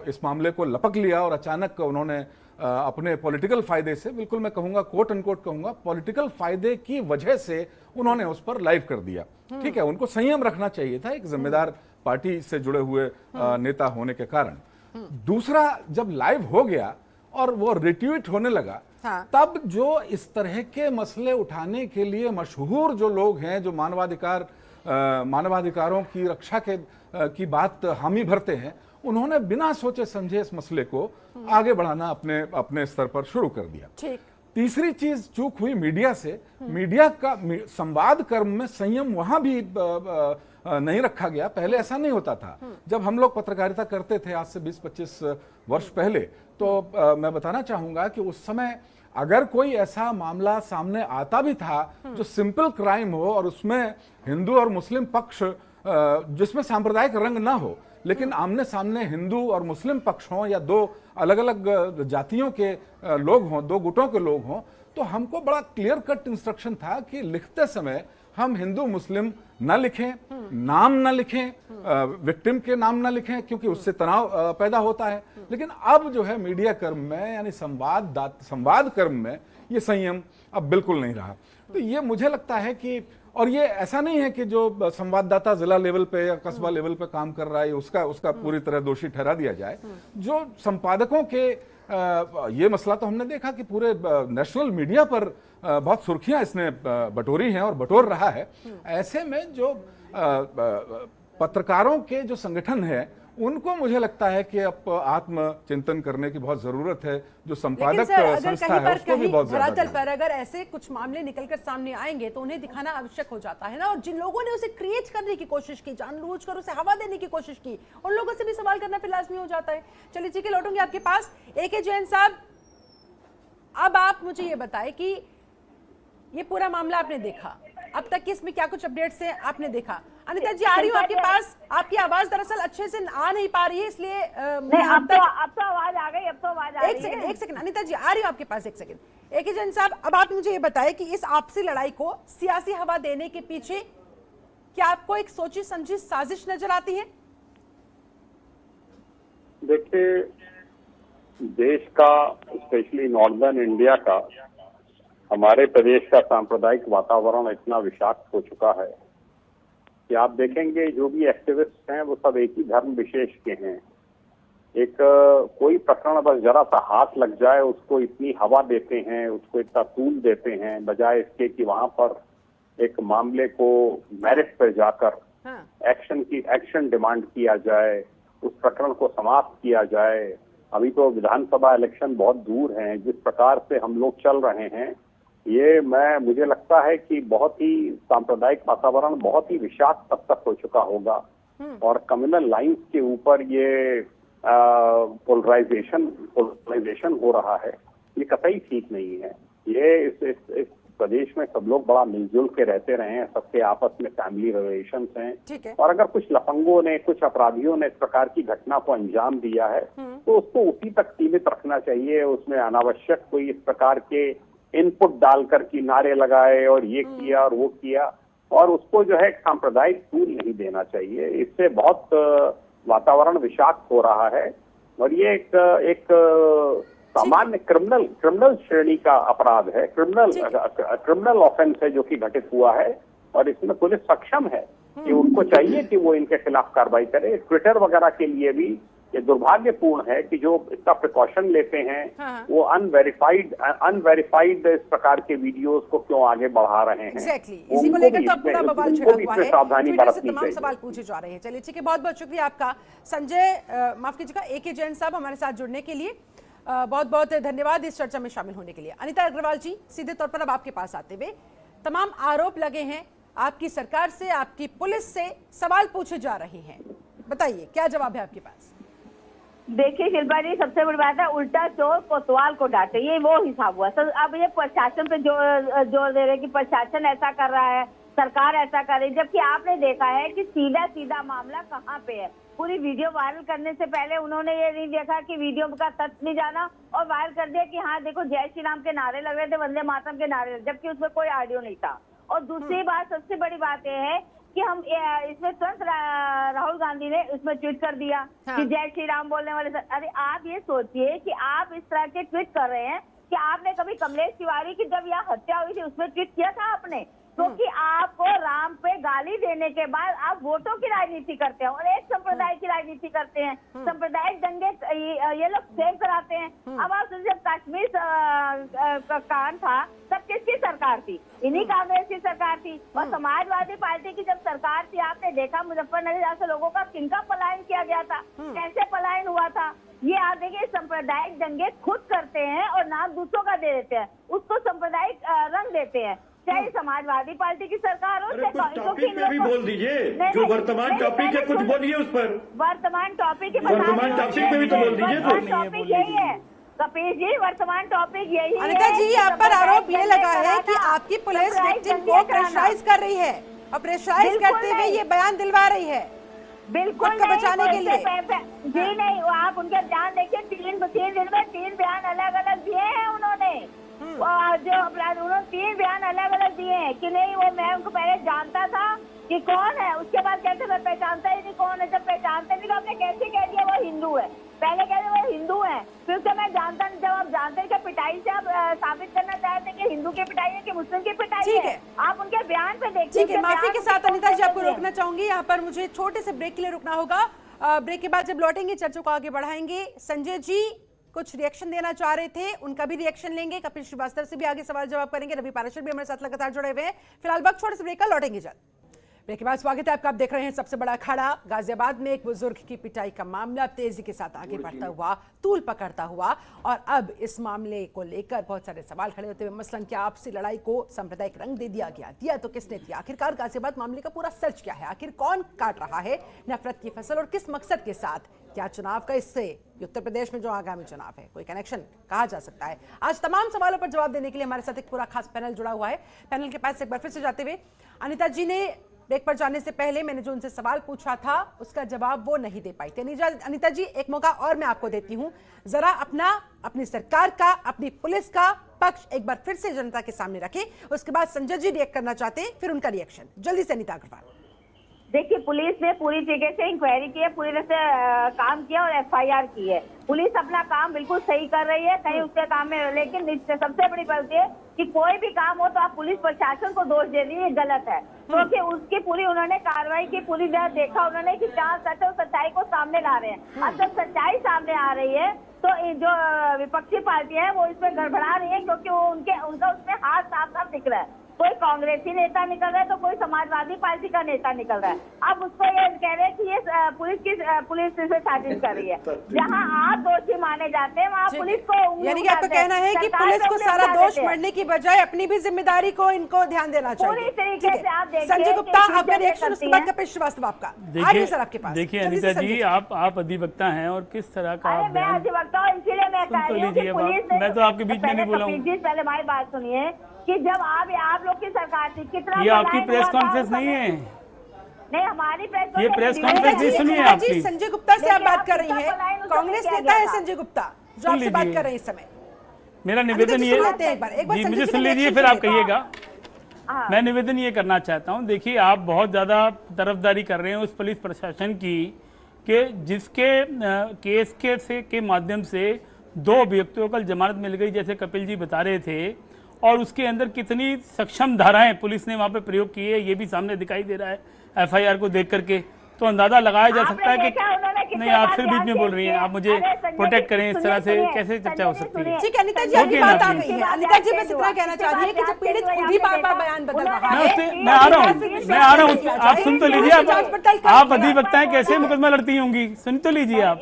Speaker 6: इस मामले को लपक लिया और अचानक उन्होंने अपने पॉलिटिकल फायदे से, बिल्कुल मैं कहूँगा कोट अनकोट कहूँगा, पॉलिटिकल फायदे की वजह से उन्होंने उस पर लाइव कर दिया। ठीक है, उनको संयम रखना चाहिए था एक जिम्मेदार पार्टी से जुड़े हुए नेता होने के कारण। दूसरा, जब लाइव हो गया और वो रिट्वीट होने लगा, तब जो इस तरह के मसले उठाने के लिए मशहूर जो लोग हैं, जो मानवाधिकारों की रक्षा की बात हामी भरते हैं, उन्होंने बिना सोचे समझे इस मसले को आगे बढ़ाना अपने स्तर पर शुरू कर दिया। ठीक। तीसरी चीज चूक हुई मीडिया से। मीडिया का संवाद कर्म में संयम वहां भी नहीं रखा गया। पहले ऐसा नहीं होता था। जब हम लोग पत्रकारिता करते थे आज से 20-25 वर्ष पहले, तो मैं बताना चाहूंगा कि उस समय अगर कोई ऐसा मामला सामने आता भी था जो सिंपल क्राइम हो और उसमें हिंदू और मुस्लिम पक्ष, जिसमें सांप्रदायिक रंग ना हो, लेकिन आमने सामने हिंदू और मुस्लिम पक्ष हों या दो अलग अलग जातियों के लोग हों, दो गुटों के लोग हों, तो हमको बड़ा क्लियर कट इंस्ट्रक्शन था कि लिखते समय हम हिंदू मुस्लिम न लिखें, नाम न लिखें, विक्टिम के नाम न लिखें, क्योंकि उससे तनाव पैदा होता है। लेकिन अब जो है मीडिया कर्म में, यानी संवाद कर्म में, ये संयम अब बिल्कुल नहीं रहा। तो ये मुझे लगता है कि, और ये ऐसा नहीं है कि जो संवाददाता जिला लेवल पे या कस्बा लेवल पे काम कर रहा है उसका पूरी तरह दोषी ठहरा दिया जाए। जो संपादकों के ये मसला तो हमने देखा कि पूरे नेशनल मीडिया पर बहुत सुर्खियां इसने बटोरी हैं और बटोर रहा है। ऐसे में जो पत्रकारों के जो संगठन है, उनको मुझे लगता है कि अब आत्मचिंतन करने की बहुत जरूरत है। जो संपादक संस्था है उसको भी बहुत ज्यादा।
Speaker 1: पर अगर ऐसे कुछ मामले निकलकर सामने आएंगे तो उन्हें दिखाना आवश्यक हो जाता है ना। और जिन लोगों ने उसे क्रिएट करने की कोशिश की, जानबूझकर उसे हवा देने की कोशिश की, उन लोगों से भी सवाल करना फिर लाजमी हो जाता है। चलिए ठीक है, लौटूंगी आपके पास। AK जैन साहब, अब आप मुझे ये बताएं कि ये पूरा मामला आपने देखा, अब तक की इसमें क्या कुछ अपडेट्स हैं आपने देखा? अनिता जी, आ रही हूँ आपके पास। आपकी आवाज दरअसल अच्छे से आ नहीं पा रही है, इसलिए
Speaker 5: अब तो आवाज आ गई। अब तो आवाज आ रही है।
Speaker 1: एक सेकंड अनिता जी, आ रही हूँ आपके पास, एक सेकंड। AK जैन साहब, अब आप मुझे ये बताएं कि इस आपसी लड़ाई को सियासी हवा देने के पीछे क्या आपको एक सोची समझी साजिश नजर आती है?
Speaker 3: देखिए, देश का, स्पेशली नॉर्दर्न इंडिया का, हमारे प्रदेश का सांप्रदायिक वातावरण इतना विषाक्त हो चुका है कि आप देखेंगे जो भी एक्टिविस्ट हैं वो सब एक ही धर्म विशेष के हैं। एक कोई प्रकरण बस जरा सा हाथ लग जाए उसको इतनी हवा देते हैं, उसको इतना तूल देते हैं, बजाय इसके कि वहां पर एक मामले को मेरिट पर जाकर एक्शन डिमांड किया जाए, उस प्रकरण को समाप्त किया जाए। अभी तो विधानसभा इलेक्शन बहुत दूर हैं। जिस प्रकार से हम लोग चल रहे हैं, ये मुझे लगता है कि बहुत ही सांप्रदायिक वातावरण बहुत ही विषाक्त तब तक हो चुका होगा और कम्युनल लाइंस के ऊपर ये पोलराइजेशन हो रहा है। ये कतई ठीक नहीं है। ये इस प्रदेश में सब लोग बड़ा मिलजुल के रहते रहे हैं, सबके आपस में फैमिली रिलेशंस हैं, और अगर कुछ लफंगों ने, कुछ अपराधियों ने इस प्रकार की घटना को अंजाम दिया है तो उसको उसी तक सीमित रखना चाहिए। उसमें अनावश्यक कोई इस प्रकार के इनपुट डालकर की नारे लगाए और ये किया और वो किया, और उसको जो है सांप्रदायिक टूल नहीं देना चाहिए। इससे बहुत वातावरण विषाक्त हो रहा है और ये एक सामान्य क्रिमिनल श्रेणी का अपराध है, क्रिमिनल ऑफेंस है जो कि घटित हुआ है, और इसमें पुलिस सक्षम है कि उनको चाहिए कि वो इनके खिलाफ कार्रवाई करे। ट्विटर वगैरह के लिए भी ये दुर्भाग्यपूर्ण है कि जो इतना प्रिकॉशन लेते हैं
Speaker 1: हाँ।
Speaker 3: वो अनवेरिफाइड इस प्रकार के वीडियोस को क्यों आगे बढ़ा रहे हैं।
Speaker 1: एग्जैक्टली इसी को लेकर तो अब पूरा बवाल छिड़ा हुआ है,
Speaker 3: सावधानी
Speaker 1: ट्विटर से
Speaker 3: बरतनी
Speaker 1: तमाम
Speaker 3: चाहिए।
Speaker 1: सवाल पूछे जा रहे हैं। चलिए ठीक है, बहुत बहुत शुक्रिया आपका संजय, माफ कीजिएगा AK जैन साहब, हमारे साथ जुड़ने के लिए बहुत बहुत धन्यवाद इस चर्चा में शामिल होने के लिए। अनीता अग्रवाल जी, सीधे तौर पर अब आपके पास आते हुए, तमाम आरोप लगे हैं आपकी सरकार से, आपकी पुलिस से, सवाल पूछे जा रहे हैं, बताइए क्या जवाब है आपके पास?
Speaker 5: देखिए शिल्पा जी, सबसे बड़ी बात है उल्टा चोर कोतवाल को डांटे, ये वो हिसाब हुआ। तो अब ये प्रशासन पे जोर दे रहे कि प्रशासन ऐसा कर रहा है, सरकार ऐसा कर रही है, जबकि आपने देखा है कि सीधा सीधा मामला कहाँ पे है। पूरी वीडियो वायरल करने से पहले उन्होंने ये नहीं देखा कि वीडियो का तथ्य नहीं जाना और वायरल कर दिया कि हाँ देखो जय श्री राम के नारे लग रहे थे, वंदे मातरम के नारे, जबकि उसमें कोई ऑडियो नहीं था। और दूसरी बात, सबसे बड़ी बात यह है कि हम इसमें तुरंत राहुल गांधी ने उसमें ट्वीट कर दिया कि जय श्री राम बोलने वाले अरे आप ये सोचिए कि आप इस तरह के ट्वीट कर रहे हैं कि आपने कभी कमलेश तिवारी की जब यह हत्या हुई थी उसमें ट्वीट किया था आपने? क्योंकि आपको राम पे गाली देने के बाद आप वोटों की राजनीति करते हैं और एक संप्रदाय की राजनीति करते हैं। सांप्रदायिक दंगे ये लोग सेव कराते हैं। अब आप जब कश्मीर का कांड था तब किसकी सरकार थी? इन्हीं कांग्रेस की सरकार थी। और समाजवादी पार्टी की जब सरकार थी, आपने देखा मुजफ्फरनगर जैसे लोगों का किनका पलायन किया गया था, कैसे पलायन हुआ था। ये आप देखिए सांप्रदायिक दंगे खुद करते हैं और नाम दूसरों का दे देते हैं, उसको सांप्रदायिक रंग देते हैं, चाहे समाजवादी पार्टी की सरकार हो चाहे
Speaker 2: टॉपिक पे भी बोल दीजिए, जो वर्तमान टॉपिक है कुछ बोलिए उस पर।
Speaker 5: वर्तमान टॉपिक पे
Speaker 2: भी तो बोल दीजिए।
Speaker 5: टॉपिक यही है कपिल जी, वर्तमान टॉपिक यही है।
Speaker 1: अनिता जी, आप पर आरोप ये लगा है कि आपकी पुलिस विक्टिम को प्रेशराइज कर रही है और प्रेशराइज करते हुए ये बयान दिलवा रही है
Speaker 5: बिल्कुल
Speaker 1: खुद को बचाने के लिए।
Speaker 5: जी नहीं, आप उनके बयान देखिए, 3 दिन में 3 बयान अलग अलग दिए हैं उन्होंने। जो अपराध उन्होंने 3 बयान अलग अलग दिए हैं कि नहीं वो मैं उनको पहले जानता था कि कौन है, उसके बाद कहते मैं पहचानता ही नहीं कौन है। जब पहचानते नहीं तो आपने कैसे कह दिया वो हिंदू है? पहले कहते वो हिंदू है, फिर उसके मैं जानता नहीं। जब आप जानते हैं कि पिटाई से आप साबित करना चाहते हैं कि हिंदू की पिटाई है कि मुस्लिम की पिटाई है, आप उनके बयान पे देखिए।
Speaker 1: ठीक है, माफी के साथ अनिता जी आपको रोकना चाहूंगी, यहाँ पर मुझे छोटे से ब्रेक के लिए रुकना होगा। ब्रेक के बाद जब लौटेंगे चर्चा को आगे बढ़ाएंगे। संजय जी कुछ रिएक्शन देना चाह रहे थे, उनका भी रिएक्शन लेंगे। कपिल श्रीवास्तव से भी आगे सवाल जवाब करेंगे। रवि पाराशर भी हमारे साथ लगातार जुड़े हुए हैं। फिलहाल वक्त छोटे से ब्रेक का, लौटेंगे जल्द। ब्रेक के बाद स्वागत है आपका। आप देख रहे हैं सबसे बड़ा अखाड़ा। गाजियाबाद में एक बुजुर्ग की पिटाई का मामला तेजी के साथ आगे बढ़ता हुआ, तूल पकड़ता हुआ, और अब इस मामले को लेकर बहुत सारे सवाल खड़े होते हुए, मसलन क्या आपसी लड़ाई को सांप्रदायिक रंग दे दिया तो किसने दिया? आखिरकार गाजियाबाद मामले का पूरा सच क्या है? आखिर कौन काट रहा है नफरत की फसल और किस मकसद के साथ? क्या चुनाव का इससे उत्तर प्रदेश में जो आगामी चुनाव है कोई कनेक्शन कहा जा सकता है? आज तमाम सवालों पर जवाब देने के लिए हमारे साथ एक पूरा खास पैनल जुड़ा हुआ है। पैनल के पास एक बार फिर से जाते हुए, अनिता जी ने ब्रेक पर जाने से पहले मैंने जो उनसे सवाल पूछा था उसका जवाब वो नहीं दे पाई थी। अनिता जी, एक मौका और मैं आपको देती हूं, जरा अपनी सरकार का, अपनी पुलिस का पक्ष एक बार फिर से जनता के सामने रखें। उसके बाद संजय जी रिएक्ट करना चाहते हैं, फिर उनका रिएक्शन। जल्दी से अनिता अग्रवाल।
Speaker 5: देखिए, पुलिस ने पूरी तरीके से इंक्वायरी की है, पूरी तरह से काम किया और FIR की है। पुलिस अपना काम बिल्कुल सही कर रही है, कहीं उसके काम में, लेकिन सबसे बड़ी बात है कि कोई भी काम हो तो आप पुलिस प्रशासन को दोष दे रही है, गलत है। क्योंकि उसकी पूरी उन्होंने कार्रवाई की, पूरी तरह देखा उन्होंने कि जहाँ सच है सच्चाई को सामने ला रहे हैं। अब जब सच्चाई सामने आ रही है तो जो विपक्षी पार्टी है वो इसमें गड़बड़ा रही है, क्योंकि वो उनका उसमें हाथ साफ साफ दिख रहा है। कोई कांग्रेसी नेता निकल रहा है तो कोई समाजवादी पार्टी का नेता निकल रहा है। अब उसको ये कह रहे हैं कि ये पुलिस से साजिश कर रही है। जहां आप दोषी माने जाते हैं वहाँ पुलिस को,
Speaker 1: यानी कि आपका कहना है कि पुलिस को सारा दोष मढ़ने की बजाय अपनी भी जिम्मेदारी को इनको ध्यान देना चाहिए।
Speaker 5: पूरी तरीके से आप देखिए।
Speaker 1: संजय गुप्ता, आपका रिएक्शन, उसके बाद कपिल श्रीवास्तव आपका। आइए सर आपके पास।
Speaker 4: देखिए अनिता जी, आप अधिवक्ता हैं और किस तरह का आप
Speaker 5: मैं अधिवक्ता हूँ, इसीलिए मैं कह रही हूँ कि पुलिस ने,
Speaker 4: मैं तो आपके बीच में नहीं बोला हूँ।
Speaker 5: पहले हमारी बात सुनिए कि जब आप लोग की सरकार थी कितना,
Speaker 4: ये आपकी प्रेस कॉन्फ्रेंस नहीं है,
Speaker 5: नहीं हमारी प्रेस,
Speaker 4: ये प्रेस कॉन्फ्रेंस नहीं सुनिए आपकी।
Speaker 1: संजय गुप्ता से आप बात कर रही हैं, कांग्रेस नेता है संजय गुप्ता जो आपसे बात कर रहे हैं इस समय।
Speaker 4: मेरा निवेदन ये, जी मुझे सुन लीजिए फिर आप कहिएगा। मैं निवेदन ये करना चाहता हूँ, देखिए आप बहुत ज़्यादा तरफदारी कर रहे हैं उस पुलिस प्रशासन की कि जिसके केस के माध्यम से 2 अभियुक्तों को जमानत मिल गई, जैसे कपिल जी बता रहे थे, और उसके अंदर कितनी सक्षम धाराएं पुलिस ने वहाँ पे प्रयोग की है ये भी सामने दिखाई दे रहा है FIR को देख करके। तो अंदाजा लगाया जा
Speaker 5: आपने
Speaker 4: सकता है
Speaker 5: देखा उन्होंने
Speaker 4: कि
Speaker 5: कितने
Speaker 4: नहीं, आप
Speaker 5: बार
Speaker 4: फिर बीच में
Speaker 5: यहाँ
Speaker 4: बोल रही हैं, आप मुझे
Speaker 5: अरे संजय
Speaker 4: प्रोटेक्ट
Speaker 5: जी,
Speaker 4: करें, इस तरह से
Speaker 5: सुनिए,
Speaker 4: कैसे चर्चा हो सकती है?
Speaker 5: सुनिए।
Speaker 1: ठीक है अनिता जी, आपकी
Speaker 4: ओके
Speaker 1: बात
Speaker 4: ना,
Speaker 1: आ
Speaker 4: प्लीज।
Speaker 1: गई है। अनिता जी बस इतना कहना चाह रही है कि जब पीड़ित खुद ही बार बार बयान बदल रहा
Speaker 4: मैं
Speaker 1: है,
Speaker 4: उस पे मैं आ रहा हूँ, आप सुन तो लीजिए, आप अधिवक्ताएं कैसे मुकदमा लड़ती होंगी, सुन तो लीजिए आप।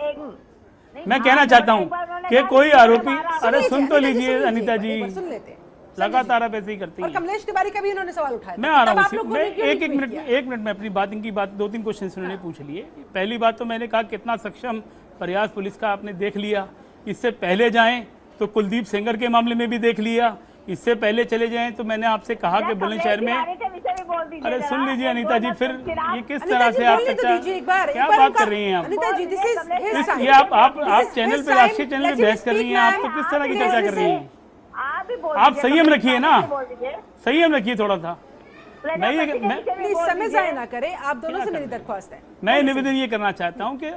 Speaker 4: मैं कहना चाहता हूँ कि कोई आरोपी, अरे सुन तो लीजिए अनिता जी,
Speaker 1: सुन लेते हैं।
Speaker 4: लगातार आप ऐसे ही करती
Speaker 1: और
Speaker 4: हैं।
Speaker 1: कमलेश तिवारी का भी इन्होंने सवाल उठाया।
Speaker 4: मैं आ रहा
Speaker 1: तब आप
Speaker 4: हूँ,
Speaker 1: लोगों
Speaker 4: मैं
Speaker 1: ने क्यों
Speaker 4: एक
Speaker 1: नहीं
Speaker 4: मिनट
Speaker 1: किया?
Speaker 4: में अपनी बात, इनकी बात 2-3 क्वेश्चन उन्होंने पूछ लिए। पहली बात तो मैंने कहा कितना सक्षम प्रयास पुलिस का आपने देख लिया। इससे पहले जाएं तो कुलदीप सेंगर के मामले में भी देख लिया। इससे पहले चले जाएं तो मैंने आपसे कहा कि बुलंदशहर में, अरे सुन लीजिए अनिता जी, फिर ये किस तरह से आप चर्चा, क्या बात कर रही हैं आप?
Speaker 1: अनिता जी, दिस इज
Speaker 4: ये आप चैनल पे, राष्ट्रीय चैनल पे बहस कर रही हैं, आप तो किस तरह की चर्चा कर रही हैं? आप संयम रखिए ना, संयम रखिए थोड़ा सा।
Speaker 1: प्लीज समय जाया ना करें, आप दोनों से मेरी दरख्वास्त है।
Speaker 4: मैं निवेदन ये करना चाहता हूं कि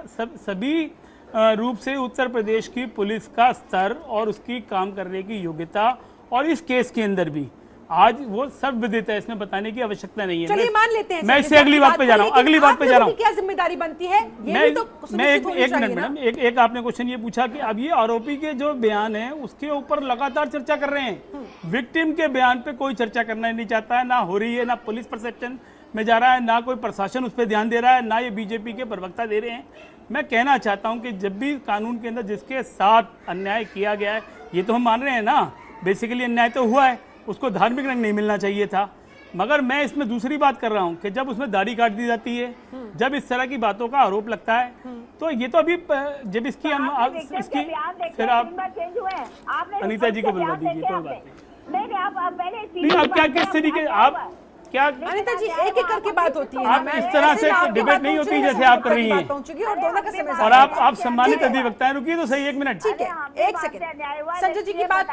Speaker 4: सभी रूप से उत्तर प्रदेश की पुलिस का स्तर और उसकी काम करने की योग्यता, और इस केस के अंदर भी आज वो सब विदित है, इसमें बताने की आवश्यकता नहीं है।
Speaker 1: चलिए मान लेते हैं,
Speaker 4: मैं इससे अगली बात पे जा रहा हूँ, अगली बात पे जा रहा हूँ।
Speaker 1: क्या जिम्मेदारी बनती है ये
Speaker 4: मैं
Speaker 1: भी तो
Speaker 4: एक
Speaker 1: सुनिश्चित होनी
Speaker 4: मिनट
Speaker 1: चाहिए ना।
Speaker 4: मैडम, एक आपने क्वेश्चन ये पूछा कि अब ये आरोपी के जो बयान है उसके ऊपर लगातार चर्चा कर रहे हैं। विक्टिम के बयान पे कोई चर्चा करना नहीं चाहता है, ना हो रही है, ना पुलिस परसेप्शन में जा रहा है, ना कोई प्रशासन उस पर ध्यान दे रहा है, ना ये बीजेपी के प्रवक्ता दे रहे हैं। मैं कहना चाहता हूं कि जब भी कानून के अंदर जिसके साथ अन्याय किया गया है, ये तो हम मान रहे हैं ना, बेसिकली अन्याय तो हुआ है, उसको धार्मिक रंग नहीं मिलना चाहिए था। मगर मैं इसमें दूसरी बात कर रहा हूं कि जब उसमें दाढ़ी काट दी जाती है, जब इस तरह की बातों का आरोप लगता है, तो ये तो अभी जब इसकी हम इसकी फिर आप अनिता जी को बुलवा दीजिए, कोई बात नहीं। आप क्या किस तरीके आप क्या
Speaker 1: अनिता जी एक एक करके बात होती है,
Speaker 4: आप इस तरह से डिबेट नहीं होती जैसे आप कर रही हैं,
Speaker 1: और दोनों का समय
Speaker 4: और आप सम्मानित अधिवक्ता, रुकिए तो सही 1 मिनट।
Speaker 1: ठीक है, एक सेकंड। संजय जी की बात,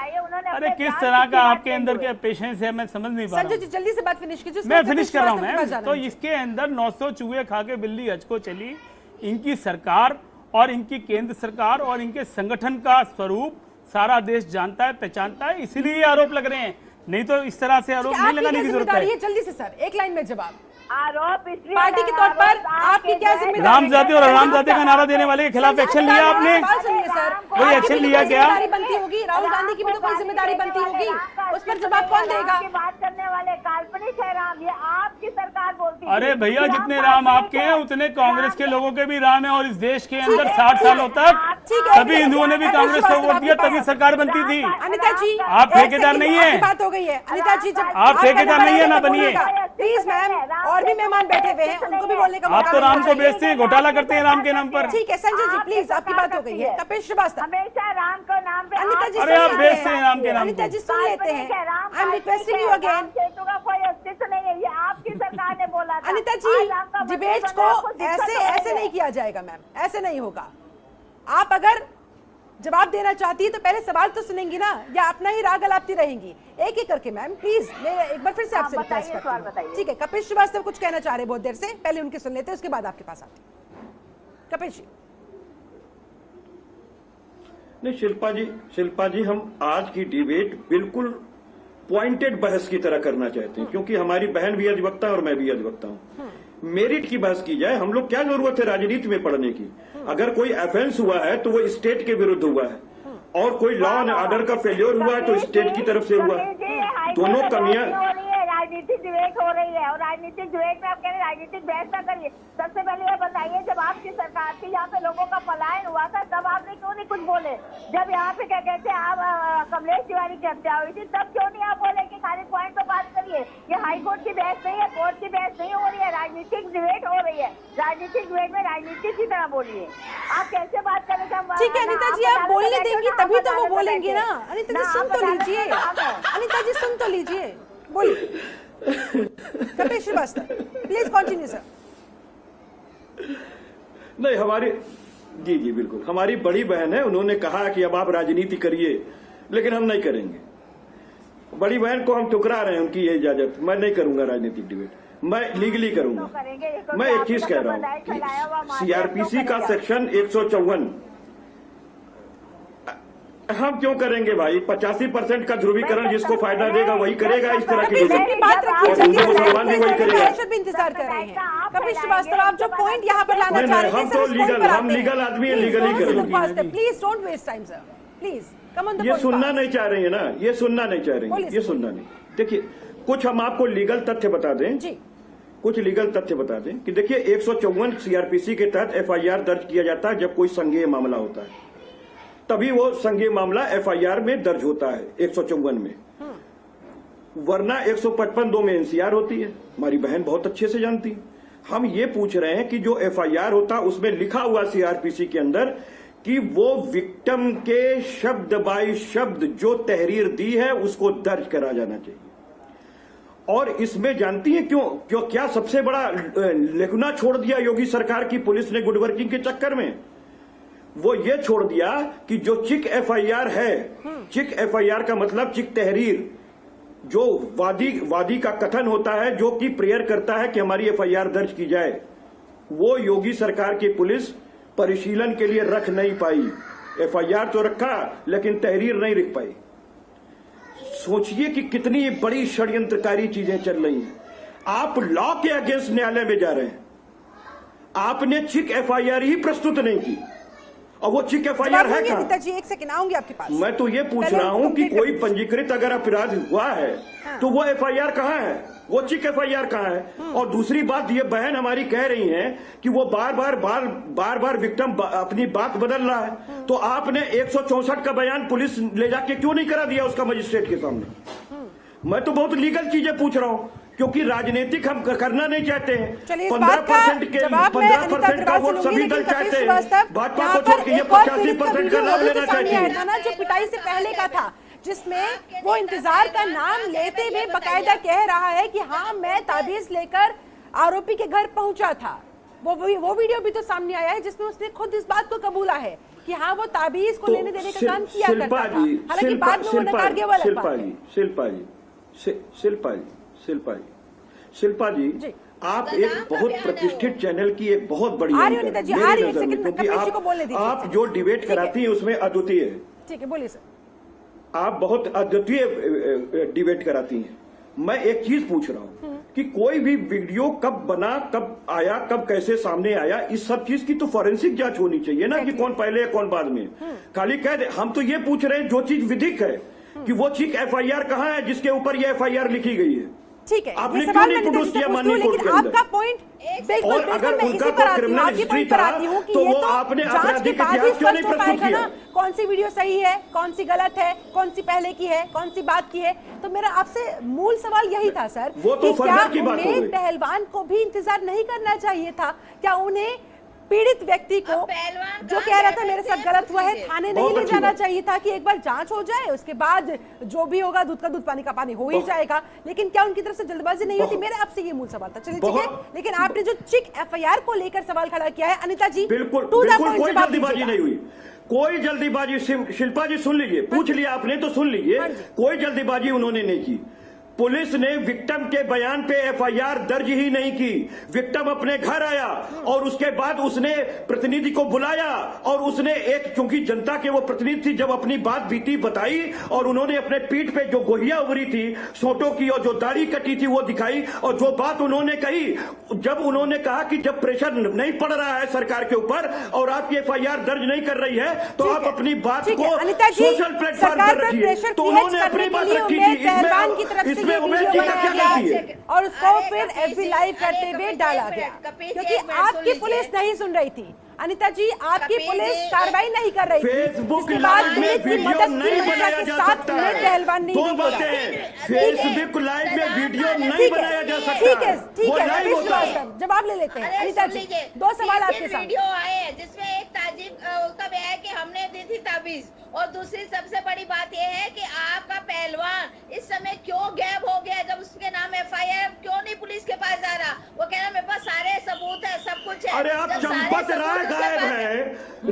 Speaker 4: अरे किस तरह का आपके अंदर के पेशेंस है, मैं समझ नहीं पा रहा
Speaker 1: संजय
Speaker 4: हूं।
Speaker 1: जी जल्दी से बात फिनिश कीजिए।
Speaker 4: मैं फिनिश कर रहा हूं मैम। तो इसके अंदर 900 चूहे खा के बिल्ली हज को चली, इनकी सरकार और इनकी केंद्र सरकार और इनके संगठन का स्वरूप सारा देश जानता है, पहचानता है, इसलिए आरोप लग रहे हैं, नहीं तो इस तरह से आरोप नहीं लगाने की जरूरत है।
Speaker 1: जल्दी से सर, एक लाइन में जवाब।
Speaker 5: आरोप
Speaker 1: पार्टी के तौर पर आपकी क्या जिम्मेदारी?
Speaker 4: रामजादे और हरामजादे का नारा देने वाले के खिलाफ एक्शन लिया आपने?
Speaker 1: सुनिए सर,
Speaker 4: कोई एक्शन लिया क्या?
Speaker 1: जिम्मेदारी बनती होगी, राहुल गांधी की भी तो कोई जिम्मेदारी बनती होगी, उस पर जवाब कौन देगा?
Speaker 5: बात करने वाले काल्पनिक है राम, ये आपकी सरकार बोलती है।
Speaker 4: अरे भैया, जितने राम आपके हैं उतने कांग्रेस के लोगों के भी राम है, और इस देश के अंदर 60 सालों तक सभी हिंदुओं ने भी कांग्रेस को वोट दिया, तभी सरकार बनती थी।
Speaker 1: अनिता जी,
Speaker 4: आप ठेकेदार नहीं है,
Speaker 1: बात हो गई है। अनिता जी, जब
Speaker 4: आप ठेकेदार नहीं है, ना बनिए।
Speaker 1: प्लीज मैम, और भी मेहमान बैठे हुए हैं, उनको भी बोलने का
Speaker 4: आप तो राम को बेचते हैं, घोटाला करते हैं राम के नाम पर।
Speaker 1: ठीक है संजय जी, प्लीज आपकी बात हो गई है। कपिल श्रीवास्तव,
Speaker 5: हमेशा राम को नाम पे
Speaker 1: अनिता जी
Speaker 4: अरे आप बेचते हैं राम के नाम
Speaker 1: अनिता
Speaker 4: को।
Speaker 1: जी सुन लेते हैं। I am requesting you again.
Speaker 5: सेतु का कोई अस्तित्व नहीं है, ये आपकी सरकार ने बोला था।
Speaker 1: अनिता जी, डिबेट्स को ऐसे नहीं किया जाएगा मैम, ऐसे नहीं होगा। आप अगर जवाब देना चाहती है तो पहले सवाल तो सुनेंगी ना, या अपना ही राग अलापती रहेंगी? एक एक करके मैम, प्लीज। मैं एक बार फिर से आपसे रिक्वेस्ट करती हूं। ठीक है, कपिल श्रीवास्तव कुछ कहना चाह रहे बहुत देर से, पहले उनकी सुन लेते हैं, उसके बाद आपके पास आते हैं। कपिल जी।
Speaker 2: नहीं शिल्पा जी, हम आज की डिबेट बिल्कुल पॉइंटेड बहस की तरह करना चाहते हैं, क्योंकि हमारी बहन भी अधिवक्ता है और मैं भी अधिवक्ता हूं। मेरिट की बहस की जाए, हम लोग क्या जरूरत है राजनीति में पढ़ने की? अगर कोई ऑफेंस हुआ है तो वो स्टेट के विरुद्ध हुआ है, और कोई लॉ एंड ऑर्डर का फेल्योर हुआ है तो स्टेट की तरफ से हुआ है। दोनों कमियां,
Speaker 5: राजनीतिक डिबेट हो रही है, और राजनीतिक डिबेट में आप कह रहे हैं राजनीतिक बहस ना करिए। सबसे पहले ये बताइए, जब आपकी सरकार थी, यहाँ पे लोगों का पलायन हुआ था, तब आपने क्यों नहीं कुछ बोले? जब यहाँ पे क्या कहते हैं, आप कमलेश तिवारी की हत्या हुई थी, तब क्यों नहीं आप बोले कि खाली पॉइंट पे बात करिए? ये हाई कोर्ट की बहस नहीं है, कोर्ट की बहस नहीं हो रही है, राजनीतिक डिबेट हो रही है। राजनीतिक डिबेट में राजनीति की तरह बोलिए। आप कैसे बात कर रहे थे?
Speaker 1: ठीक है अनिता जी, आप बोलने देंगी तभी तो वो बोलेंगे ना। अनिता जी सुन तो लीजिए, अनिता जी सुन तो लीजिए, बोलिए। Kapil Srivastava, please continue sir.
Speaker 2: नहीं, हमारी जी बिल्कुल, हमारी बड़ी बहन है, उन्होंने कहा कि अब आप राजनीति करिए, लेकिन हम नहीं करेंगे। बड़ी बहन को हम ठुकरा रहे हैं, उनकी ये इजाजत, मैं नहीं करूंगा राजनीतिक डिबेट, मैं लीगली करूंगा। मैं एक चीज कह रहा हूं कि सीआरपीसी का सेक्शन 154 हम क्यों करेंगे भाई? 85% का ध्रुवीकरण जिसको फायदा देगा वही करेगा इस तरह की
Speaker 1: कपिल
Speaker 2: वीडियो।
Speaker 1: सर की बात रखिए,
Speaker 2: और
Speaker 1: चलिए
Speaker 2: हिंदू मुसलमान भी वही करेगा।
Speaker 1: दर्शक भी इंतजार कर रहे हैं। कपिल श्रीवास्तव, आप जो पॉइंट यहाँ पर लाना चाह रहे थे,
Speaker 2: हम तो लीगल आदमी है, लीगली करेंगे।
Speaker 1: Please don't waste time sir, please come on the
Speaker 2: ये सुनना नहीं चाह रही है ना, ये सुनना नहीं चाह रही है, ये सुनना नहीं। देखिए, कुछ हम आपको लीगल तथ्य बता दें
Speaker 1: जी।
Speaker 2: कुछ लीगल तथ्य बता दें कि देखिए 154 सीआरपीसी के तहत एफआईआर दर्ज किया जाता है जब कोई संज्ञेय मामला होता है, तभी वो संज्ञेय मामला एफआईआर में दर्ज होता है 154 में, वरना 155(2) में एनसीआर होती है। हमारी बहन बहुत अच्छे से जानती है। हम ये पूछ रहे हैं कि जो एफआईआर होता है उसमें लिखा हुआ सीआरपीसी के अंदर कि वो विक्टिम के शब्द बाय शब्द जो तहरीर दी है उसको दर्ज करा जाना चाहिए। और इसमें जानती हैं क्यों क्या सबसे बड़ा लेखना छोड़ दिया योगी सरकार की पुलिस ने गुड वर्किंग के चक्कर में? वो ये छोड़ दिया कि जो चिक एफआईआर है, चिक एफआईआर का मतलब चिक तहरीर, जो वादी का कथन होता है जो कि प्रेयर करता है कि हमारी एफआईआर दर्ज की जाए, वो योगी सरकार की पुलिस परिशीलन के लिए रख नहीं पाई। एफआईआर तो रखा लेकिन तहरीर नहीं लिख पाई। सोचिए कि कितनी बड़ी षड्यंत्रकारी चीजें चल रही हैं। आप लॉ के अगेंस्ट न्यायालय में जा रहे हैं। आपने चिक एफआईआर ही प्रस्तुत नहीं की, और वो चिक एफआईआर है कहां?
Speaker 1: नेताजी एक सेकंड आऊंगी आपके पास।
Speaker 2: मैं तो ये पूछ रहा हूं कि कोई पंजीकृत अगर अपराध हुआ है तो वो एफआईआर कहां है? वो चिक एफआईआर कहां है? और दूसरी बात, ये बहन हमारी कह रही हैं कि वो बार बार विक्टिम अपनी बात बदल रहा है, तो आपने 164 का बयान पुलिस ले जाके क्यों नहीं करा दिया उसका मजिस्ट्रेट के सामने? मैं तो बहुत लीगल चीजें पूछ रहा हूं, क्योंकि राजनीतिक हम करना नहीं चाहते हैं।
Speaker 1: 15% के 15% का वोट सभी दल चाहते हैं। भाजपा को छोड़ के ये 85% का लाभ लेना चाहती है ना, जो पिटाई से पहले का था, जिसमें वो इंतजार का नाम लेते हुए बकायदा कह रहा है कि हाँ मैं ताबीज लेकर आरोपी के घर पहुंचा था। वो वीडियो भी तो सामने आया है जिसमें उसने खुद इस बात को कबूला है कि हाँ वो ताबीज को लेने देने का काम किया करता था। हालांकि बाद में वो नकार दिया वाला बात है। शिल्पा जी, आप एक बहुत प्रतिष्ठित चैनल की एक बहुत बड़ी एंकर, मेरी नजर में, क्योंकि आप जो डिबेट कराती हैं उसमें अद्वितीय है। ठीक है, बोलिए सर। आप बहुत अद्वितीय डिबेट कराती हैं। मैं एक चीज पूछ रहा हूं कि कोई भी वीडियो कब बना, कब आया, कब कैसे सामने आया, इस सब चीज की तो फॉरेंसिक जांच होनी चाहिए ना, कि कौन पहले है कौन बाद में। खाली कह दे, हम तो ये पूछ रहे हैं जो चीज विधिक है कि वो चिक एफआईआर कहां है जिसके ऊपर ये एफआईआर लिखी गई है। ठीक है, आपने क्यों नहीं प्रोड्यूस किया माननीय कोर्ट के अंदर? आपका पॉइंट बिल्कुल, अगर उनका कोई क्रिमिनल हिस्ट्री था तो वो आपने आपराधिक इतिहास क्यों नहीं प्रस्तुत किया? कौन सी वीडियो सही है, कौन सी गलत है, कौन सी पहले की है, कौन सी बात की है? तो मेरा आपसे मूल सवाल यही था सर, वो तो फर्दर की बात हो गई। पहलवान को भी इंतजार नहीं करना चाहिए था क्या? उन्हें पीड़ित व्यक्ति को जो कह रहा था मेरे साथ गलत हुआ है, थाने नहीं ले जाना चाहिए था कि एक बार जांच हो जाए, उसके बाद जो भी होगा दूध का दूध पानी का पानी हो ही जाएगा? लेकिन क्या उनकी तरफ से जल्दबाजी नहीं होती? मेरा आपसे ये मूल सवाल था। चलिए ठीक है, लेकिन आपने जो चिक एफआईआर को लेकर सवाल खड़ा किया है, अनिता जी,
Speaker 2: बिल्कुल कोई जल्दीबाजी नहीं हुई, कोई जल्दीबाजी। शिल्पा जी सुन लीजिए, पूछ लिया आपने तो सुन लीजिए, कोई जल्दीबाजी उन्होंने नहीं की। पुलिस ने विक्टिम के बयान पे एफआईआर दर्ज ही नहीं की। विक्टिम अपने घर आया और उसके बाद उसने प्रतिनिधि को बुलाया और उसने एक, क्योंकि जनता के वो प्रतिनिधि थी, जब अपनी बात बीती बताई और उन्होंने अपने पीठ पे जो गोहिया उभरी थी सोटों की और जो दाढ़ी कटी थी वो दिखाई, और जो बात उन्होंने कही, जब उन्होंने कहा कि जब प्रेशर नहीं पड़ रहा है सरकार के ऊपर और आपकी एफआईआर दर्ज नहीं कर रही है तो आप अपनी बात को सोशल प्लेटफॉर्म पर रखिए, तो उन्होंने अपनी बात रखी थी। इसमें उमेश जी का क्या गलती है? और उसको फिर एफबी लाइव करते हुए डाला गया क्योंकि आपकी पुलिस नहीं सुन रही थी। अनिता जी, आपकी पुलिस कार्रवाई नहीं कर रही थी। फेसबुक लाइव में वीडियो नहीं बनाया जा सकता है। दो बातें हैं, फेसबुक लाइव में वीडियो नहीं बनाया जा सकता। ठीक है, ठीक है, जवाब ले लेते हैं। अनिता जी, दो सवाल आपके साथ।
Speaker 7: वीडियो आए जिसमें एक ताजिब का बयान है कि हमने दी थी ताबीज, और दूसरी सबसे बड़ी बात यह है कि आपका पहलवान इस समय क्यों गायब हो गया? जब उसके नाम एफआईआर क्यों नहीं पुलिस के पास जा रहा? वो कह रहा मेरे पास सारे सबूत है, सब कुछ है।
Speaker 2: अरे आप चंपत राय गायब है,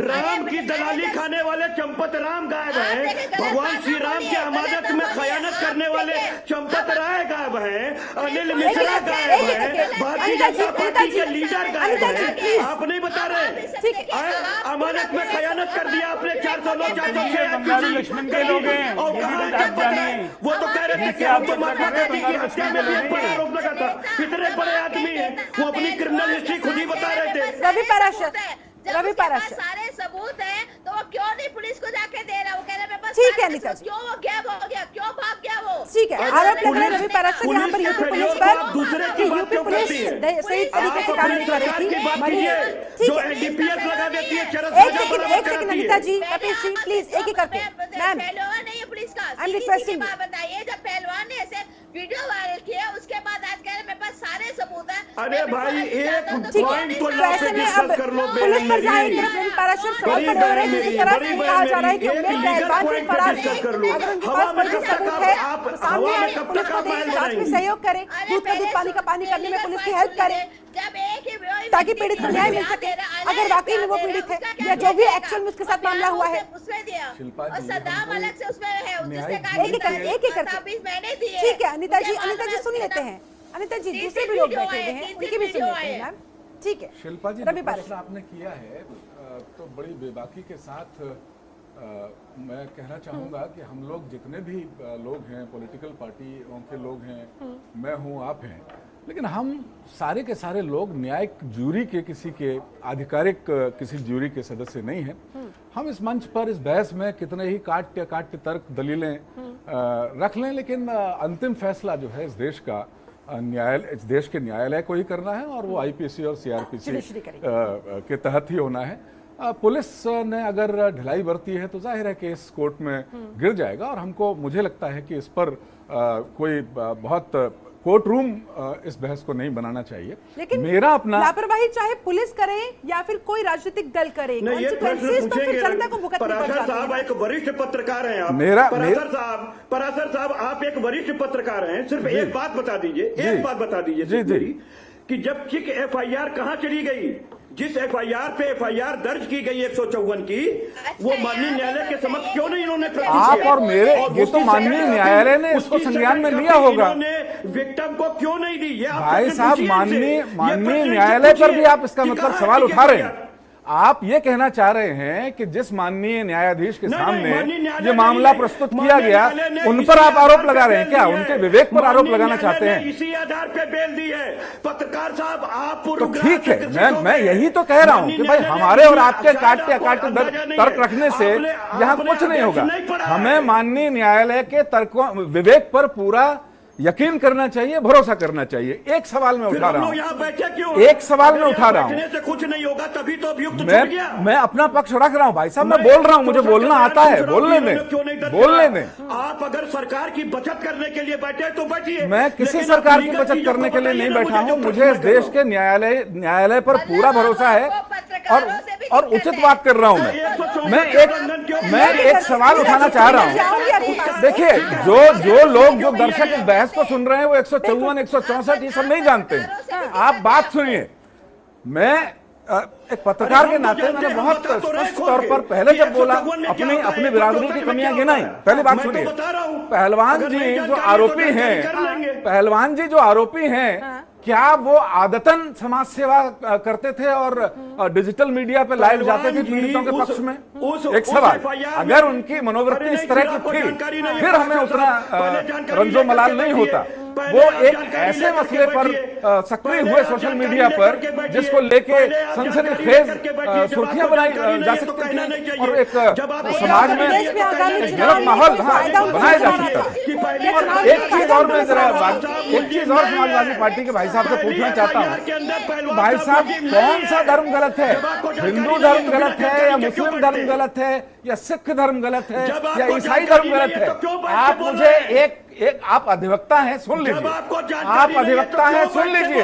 Speaker 2: राम की दलाली खाने वाले चंपत राम गायब है, भगवान श्री राम के अमानत में खयानत करने वाले चंपत राय गायब गायब हैं, अनिल मिश्रा गायब हैं, भारतीय जनता पार्टी के लीडर गायब हैं, आप नहीं बता रहे। अमानत में खयानत कर दिया आपने 409
Speaker 4: लक्ष्मण के लोग हैं,
Speaker 2: और वो तो कह रहे थे कि हम तो महात्मा गांधी की हत्या में बहुत बड़ा आरोप लगा था। इतने बड़े आदमी हैं, वो अपनी क्रिमिनल हिस्ट्री खुद ही बता रहे थे।
Speaker 1: रवि पाराशर
Speaker 7: सारे सबूत हैं, तो वो क्यों नहीं पुलिस को जाके दे रहा? वो कह रहे मेरे पास
Speaker 1: ठीक है अनिता जी,
Speaker 7: क्यों वो गैप हो गया, क्यों भाग गया वो?
Speaker 1: ठीक है, आरोप लग रहा है रवि पाराशर यहाँ पर यूपी पुलिस पर,
Speaker 2: दूसरे की बात
Speaker 1: यूपी
Speaker 2: क्यों
Speaker 1: पुलिस
Speaker 2: करती है?
Speaker 1: सही तरीके से काम नहीं कर रही थी। ठीक
Speaker 2: जो
Speaker 1: है,
Speaker 2: एनडीपीएस लगा देती है,
Speaker 1: एक सेकंड अनिता जी, कपिल जी प्लीज एक एक करके। मैम
Speaker 7: पहलवान नहीं है पुलिस का,
Speaker 1: आई एम रिक्वेस्टिंग,
Speaker 7: बताइए जब पहलवान ने ऐसे वीडियो वायरल किया उसके बाद आज कह रहे मेरे पास सारे सबूत हैं।
Speaker 2: अरे भाई एक
Speaker 1: ठीक
Speaker 2: पॉइंट
Speaker 1: है,
Speaker 2: तो
Speaker 1: तो ऐसे में अब
Speaker 2: कर लो।
Speaker 1: पुलिस पर जहाँ एक तरफ रवि पाराशर सवाल कर रहे हैं, दूसरी तरफ ये कहा जा रहा है कि उम्मीद पहलवान से फरार है। अगर उनके पास कोई सबूत है तो सामने आए, पुलिस को दें, जांच में सहयोग करें, दूध का दूध पानी का पानी करने में पुलिस की हेल्प करें,
Speaker 7: जब एक ही
Speaker 1: ताकि पीड़ित को न्याय मिल सके। अगर वाकई में वो पीड़ित है या जो भी एक्चुअल में उसके साथ मामला हुआ है,
Speaker 7: उसमें दिया
Speaker 6: शिल्पा जी,
Speaker 7: और सद्दाम अलग से उसमें है, जिसने
Speaker 1: एक
Speaker 7: कहा
Speaker 1: एक करके
Speaker 7: ताबीज मैंने दी है।
Speaker 1: ठीक है अनिता जी सुन लेते हैं। अनिता जी दूसरे भी लोग बैठे हुए हैं, उनकी भी सुन लेते हैं मैम। ठीक है
Speaker 6: शिल्पा जी,
Speaker 1: रवि
Speaker 6: जो
Speaker 1: पाराशर
Speaker 6: प्रश्न आपने किया है तो बड़ी बेबाकी के साथ मैं कहना चाहूँगा कि हम लोग जितने भी लोग हैं, पॉलिटिकल पार्टियों के लोग हैं, मैं हूँ, आप हैं, लेकिन हम सारे के सारे लोग न्यायिक जूरी के किसी के आधिकारिक किसी जूरी के सदस्य नहीं हैं। हम इस मंच पर इस बहस में कितने ही काट्य तर्क दलीलें रख लें, लेकिन अंतिम फैसला जो है इस देश का न्यायालय, इस देश के न्यायालय को ही करना है और वो आईपीसी और सीआरपीसी के तहत ही होना है। पुलिस ने अगर ढिलाई बरती है तो जाहिर है कि इस कोर्ट में गिर जाएगा और मुझे लगता है कि इस पर कोई बहुत कोर्ट रूम इस बहस को नहीं बनाना चाहिए।
Speaker 1: लेकिन
Speaker 6: मेरा अपना
Speaker 1: लापरवाही चाहे पुलिस करे या फिर कोई राजनीतिक दल करे, कॉन्सिक्वेंसेस तो फिर जनता को भुगतनी पड़ जाती है।
Speaker 2: साहब एक वरिष्ठ पत्रकार हैं आप। पराशर साहब आप एक वरिष्ठ पत्रकार हैं, सिर्फ एक बात बता दीजिए, एक बात बता दीजिए कि जब चिक एफआईआर कहाँ चली गई, जिस एफआईआर पे एफआईआर दर्ज की गई 154 की, वो माननीय न्यायालय के समक्ष क्यों नहीं इन्होंने
Speaker 6: आप और मेरे, ये तो माननीय न्यायालय ने उसको संज्ञान में लिया होगा,
Speaker 2: विक्टिम को क्यों नहीं दी? ये
Speaker 6: भाई साहब, माननीय न्यायालय पर भी आप इसका मतलब सवाल उठा रहे हैं। आप ये कहना चाह रहे हैं कि जिस माननीय न्यायाधीश के सामने ये मामला प्रस्तुत किया गया, उन पर आप आरोप लगा रहे हैं क्या? उनके विवेक पर आरोप लगाना चाहते हैं?
Speaker 2: इसी आधार पे बेल दी है पत्रकार साहब आप।
Speaker 6: तो ठीक है, मैं यही तो कह रहा हूं कि भाई हमारे और आपके काट्य तर्क रखने से यहाँ कुछ नहीं होगा। हमें माननीय न्यायालय के तर्कों, विवेक पर पूरा यकीन करना चाहिए, भरोसा करना चाहिए। एक सवाल में उठा रहा हूं, एक सवाल में उठा रहा हूं,
Speaker 2: कुछ नहीं होगा तभी तो अभियुक्त
Speaker 6: मैं अपना पक्ष रख रहा हूं। भाई साहब, मैं बोल रहा हूं, मुझे बोलना आता है, बोलने दें।
Speaker 2: आप अगर सरकार की बचत करने के लिए बैठे तो बैठिए।
Speaker 6: मैं किसी सरकार की बचत करने के लिए नहीं बैठा हूं। मुझे इस देश के न्यायालय पर पूरा भरोसा है और उचित बात कर रहा हूं। मैं एक सवाल उठाना चाह रहा हूं। देखिए, जो लोग, जो दर्शक इस बहस को सुन रहे हैं, वो 154, 164 ये सब नहीं जानते हैं। आप बात सुनिए। मैं एक पत्रकार के नाते मैंने बहुत स्पष्ट तौर पर पहले जब बोला, अपनी बिरादरी की कमियां गिनाई। पहली बात सुनिए, पहलवान जी जो आरोपी हैं, क्या वो आदतन समाज सेवा करते थे और डिजिटल मीडिया पे लाइव जाते थे पीड़ितों के पक्ष में? एक सवाल, अगर उनकी मनोवृत्ति इस तरह की थी, फिर हमें उतना रंजो मलाल नहीं होता। वो एक ऐसे मसले पर सक्रिय हुए सोशल मीडिया पर, जिसको लेके सनसनीखेज सुर्खियां बनाई जा सकती थी और एक समाज में गलत माहौल बनाया जा सकता है। और एक चीज और समाजवादी पार्टी के भाई साहब से पूछना चाहता हूँ, भाई साहब, कौन सा धर्म गलत है? हिंदू धर्म गलत है या मुस्लिम धर्म गलत है या सिख धर्म गलत है या ईसाई धर्म गलत है? आप मुझे एक आप अधिवक्ता हैं, सुन लीजिए। आप अधिवक्ता हैं, सुन लीजिए।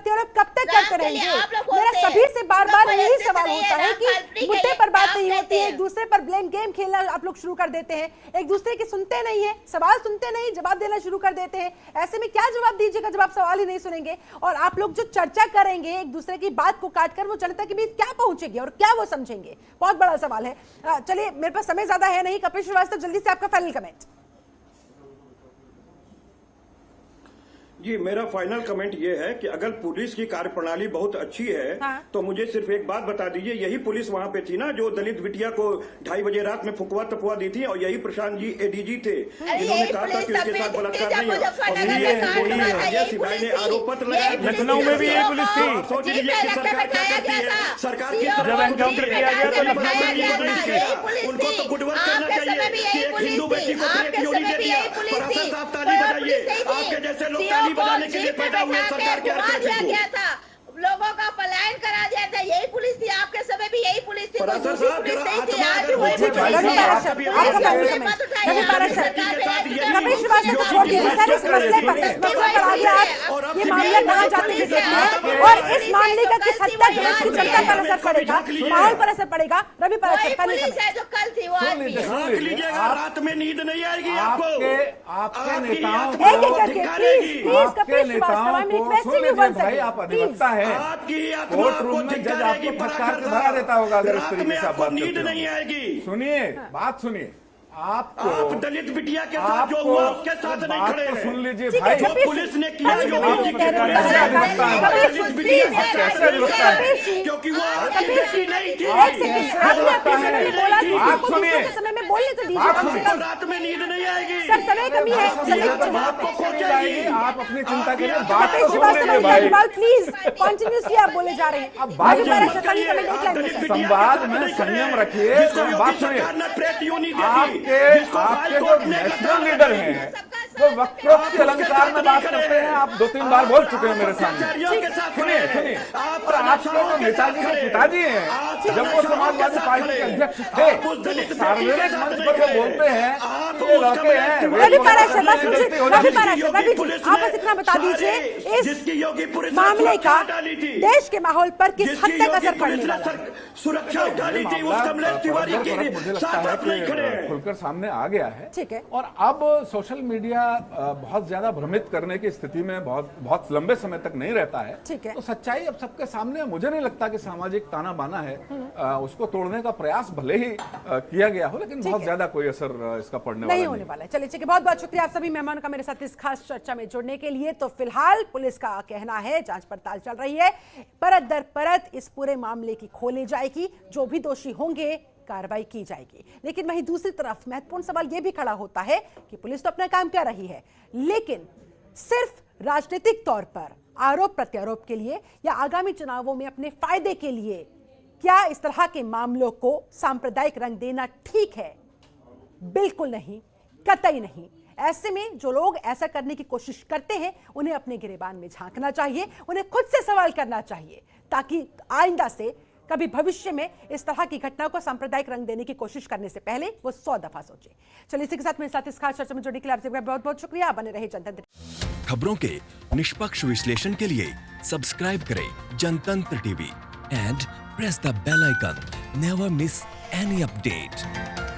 Speaker 1: करते हैं और कब तक करते
Speaker 7: नाम के लिए
Speaker 1: रहेंगे?
Speaker 7: आप लोग
Speaker 1: मेरा
Speaker 7: बोलते हैं।
Speaker 1: सभी से बार
Speaker 7: उनका
Speaker 1: बार
Speaker 7: कोई
Speaker 1: यही
Speaker 7: अस्तित्व
Speaker 1: सवाल
Speaker 7: नहीं है,
Speaker 1: होता है
Speaker 7: नाम
Speaker 1: कि
Speaker 7: फालतू
Speaker 1: मुद्दे
Speaker 7: के
Speaker 1: पर बात
Speaker 7: नाम
Speaker 1: नहीं होती
Speaker 7: कहते
Speaker 1: है,
Speaker 7: हैं।
Speaker 1: एक दूसरे पर ब्लेम गेम खेलना आप लोग शुरू कर देते हैं, एक दूसरे की सुनते नहीं है, सवाल सुनते नहीं, जवाब देना शुरू कर देते हैं। ऐसे में क्या जवाब दीजिएगा जब आप सवाल ही नहीं सुनेंगे? और आप लोग जो चर्चा करेंगे एक दूसरे की बात को काटकर, वो जनता के बीच क्या पहुंचेगी और क्या वो समझेंगे? बहुत बड़ा सवाल है। चलिए, मेरे पास समय ज्यादा है नहीं। कपिल श्रीवास्तव, जल्दी से आपका फाइनल कमेंट।
Speaker 2: जी, मेरा फाइनल कमेंट ये है कि अगर पुलिस की कार्यप्रणाली बहुत अच्छी है तो मुझे सिर्फ एक बात बता दीजिए, यही पुलिस वहाँ पे थी ना जो दलित बिटिया को 2:30 बजे रात में फुकवा तपवा दी थी, और यही प्रशांत जी एडीजी थे जिन्होंने कहा था कि उसके साथ बलात्कार नहीं है। सिपाही ने आरोप पत्र लगाया,
Speaker 4: लखनऊ में भी यही पुलिस थी।
Speaker 2: सोच लीजिए कि सरकार क्या करती है, सरकार की
Speaker 4: जब एनकाउंटर किया गया तो लखनऊ में भी यही पुलिस थी।
Speaker 2: उनको तो गुड वर्क करना चाहिए कि एक हिंदू बेटी को ब्रेक क्यों नहीं दे दिया। प्रशासन साहब ताली बजाइए, आपके जैसे लोग ताली बजाने के लिए पैदा हुए सरकार के हरकत को।
Speaker 7: लोगों का पलायन करा दिया था, यही पुलिस थी आपके समय भी, यही पुलिस थी।
Speaker 2: प्रशासन साहब
Speaker 7: पुलिस नहीं थी,
Speaker 2: आत्मा
Speaker 7: आज
Speaker 2: अगर
Speaker 7: वही
Speaker 2: मुझे
Speaker 7: पुलिस
Speaker 2: चाहिए,
Speaker 7: है।
Speaker 2: आप कभी
Speaker 1: आपका
Speaker 2: आगे
Speaker 1: फैमिली
Speaker 2: बढ़े।
Speaker 1: मत
Speaker 7: उठाइए,
Speaker 1: रवि पारा
Speaker 7: आप
Speaker 1: सर,
Speaker 7: सरकार पे है।
Speaker 1: कपिल श्रीवास्तव को छोड़ दीजिए सर, इस मसले पर आगे आप ये मामला कहाँ जाते हुए देखते हैं, और इस मामले का किस हद तक देश की जनता पर असर पड़ेगा, माहौल पर असर पड़ेगा। रवि पारा
Speaker 7: वही
Speaker 1: सर, पहले
Speaker 7: पुलिस
Speaker 1: समय
Speaker 7: है जो कल थी, वो आज भी है।
Speaker 2: राख लीजिएगा, रात में नींद नहीं आएगी आपको।
Speaker 6: आपके
Speaker 2: आपकी
Speaker 6: नेताओं
Speaker 2: आत्मा
Speaker 1: एक एक
Speaker 2: को
Speaker 1: करके
Speaker 2: धिक्कारेगी।
Speaker 1: प्लीज प्लीज
Speaker 6: आपके
Speaker 1: कपिल श्रीवास्तव, आई एम
Speaker 6: नेताओं को
Speaker 1: रिक्वेस्टिंग
Speaker 6: सुन
Speaker 1: यू
Speaker 6: लीजिए
Speaker 1: वन
Speaker 6: भाई, आप
Speaker 1: सेकंड
Speaker 6: अधिवक्ता हैं।
Speaker 2: आपकी आत्मा
Speaker 6: कोर्ट
Speaker 2: आपको
Speaker 6: रूम में जज
Speaker 2: धिक्कारेगी,
Speaker 6: आपको फटकार के
Speaker 2: पराक्रम
Speaker 6: भगा देता होगा अगर इस
Speaker 2: रात
Speaker 6: तरीके
Speaker 2: में
Speaker 6: से आप
Speaker 2: आपको
Speaker 6: बात
Speaker 2: नींद
Speaker 6: करते
Speaker 2: नहीं
Speaker 6: हो।
Speaker 2: आएगी।
Speaker 6: सुनिए, बात सुनिए। आपको
Speaker 2: आप दलित बिटिया के साथ जो हुआ उसके साथ नहीं खड़े
Speaker 6: बात तो
Speaker 2: हैं।
Speaker 6: सुन लीजिए
Speaker 1: ठीक है,
Speaker 6: भाई।
Speaker 2: जो पुलिस ने किया,
Speaker 1: कपिल
Speaker 2: जो
Speaker 1: कपिल
Speaker 2: आपकी
Speaker 1: जी कह रहे हैं,
Speaker 6: कैसे अधिवक्ता है?
Speaker 2: दलित बिटिया
Speaker 1: प्लीज,
Speaker 6: कैसे अधिवक्ता है?
Speaker 1: कपिल जी,
Speaker 2: क्योंकि वो आपकी
Speaker 1: कपिल
Speaker 2: बेटी
Speaker 1: जी,
Speaker 2: नहीं थी।
Speaker 1: एक सेकंड, आपने अपने समय में बोला कि
Speaker 6: आप
Speaker 1: आपको
Speaker 6: सुनिए।
Speaker 1: दूसरों के समय में बोलने तो दीजिए
Speaker 6: आप
Speaker 1: कम से
Speaker 6: सुनिए।
Speaker 1: कम।
Speaker 2: रात में नींद नहीं आएगी।
Speaker 1: सर, समय कमी है, समय
Speaker 6: तो
Speaker 1: की
Speaker 6: बात तो सुनी जाएगी, आप अपनी चिंता करिए, बात
Speaker 1: कपिल
Speaker 6: तो सुन
Speaker 1: श्रीवास्तव
Speaker 6: लीजिए
Speaker 1: और
Speaker 6: भाई।
Speaker 1: अग्रवाल प्लीज कंटिन्यूअसली आप बोले जा रहे हैं।
Speaker 6: अब बात
Speaker 1: रवि पारा
Speaker 6: सुनिए।
Speaker 1: सर, पहले समय एक लाइन में सर।
Speaker 6: संवाद में संयम रखिए, तो बात सुनिए। आपके जो नेशनल लीडर हैं वो वक्रोक्ति अलंकार में बात करते हैं, आप 2-3 बार बोल चुके हैं मेरे सामने। सुनिए सुनिए, और आपके जो नेताजी के पिताजी हैं, जब वो समाजवादी पार्टी के अध्यक्ष थे, सार्वजनिक मंच पर वो बोलते हैं कि ये लड़के हैं।
Speaker 1: रवि पारा सर, बस मुझे रवि पारा सर, रवि जी, आप बस इतना बता दीजिए इस मामले का देश के माहौल पर किस हद तक असर पड़ने वाला है।
Speaker 2: सुरक्षा उठा ली थी उस कमलेश तिवारी की,
Speaker 6: मुझे लगता
Speaker 2: साथ
Speaker 6: है
Speaker 2: आप नहीं खड़े
Speaker 6: कि
Speaker 2: हैं।
Speaker 6: खुलकर सामने आ गया है।
Speaker 1: ठीक है।
Speaker 6: और अब सोशल मीडिया बहुत ज्यादा भ्रमित करने की स्थिति में बहुत लंबे समय तक नहीं रहता है।
Speaker 1: ठीक है।
Speaker 6: तो सच्चाई अब सबके सामने है। मुझे नहीं लगता कि सामाजिक ताना बाना है, उसको तोड़ने का प्रयास भले ही किया गया हो, लेकिन बहुत ज्यादा कोई असर इसका पड़ने वाला
Speaker 1: नहीं होने वाला है। चलिए ठीक है, बहुत बहुत शुक्रिया आप सभी मेहमानों का मेरे साथ इस खास चर्चा में जुड़ने के लिए। तो फिलहाल पुलिस का कहना है जांच पड़ताल चल रही है, परत दर परत इस पूरे मामले की खोली जाएगी, जो भी दोषी होंगे कार्रवाई की जाएगी। लेकिन वहीं दूसरी तरफ महत्वपूर्ण सवाल यह भी खड़ा होता है कि पुलिस तो अपना काम कर रही है, लेकिन सिर्फ राजनीतिक तौर पर आरोप प्रत्यारोप के लिए या आगामी चुनावों में अपने फायदे के लिए क्या इस तरह के मामलों को सांप्रदायिक रंग देना ठीक है? बिल्कुल नहीं, कतई नहीं। ऐसे में जो लोग ऐसा करने की कोशिश करते हैं उन्हें अपने गिरेबान में झांकना चाहिए, उन्हें खुद से सवाल करना चाहिए, ताकि आइंदा से कभी भविष्य में इस तरह की घटना को सांप्रदायिक रंग देने की कोशिश करने से पहले वो 100 दफा सोचे। चलिए इसी के साथ मेरे साथ इस खास चर्चा में जुड़ने के लिए आपसे बहुत बहुत शुक्रिया। बने रहे जनतंत्र।
Speaker 8: खबरों के निष्पक्ष विश्लेषण के लिए सब्सक्राइब करें Jantantra TV and press the bell icon. Never miss any update.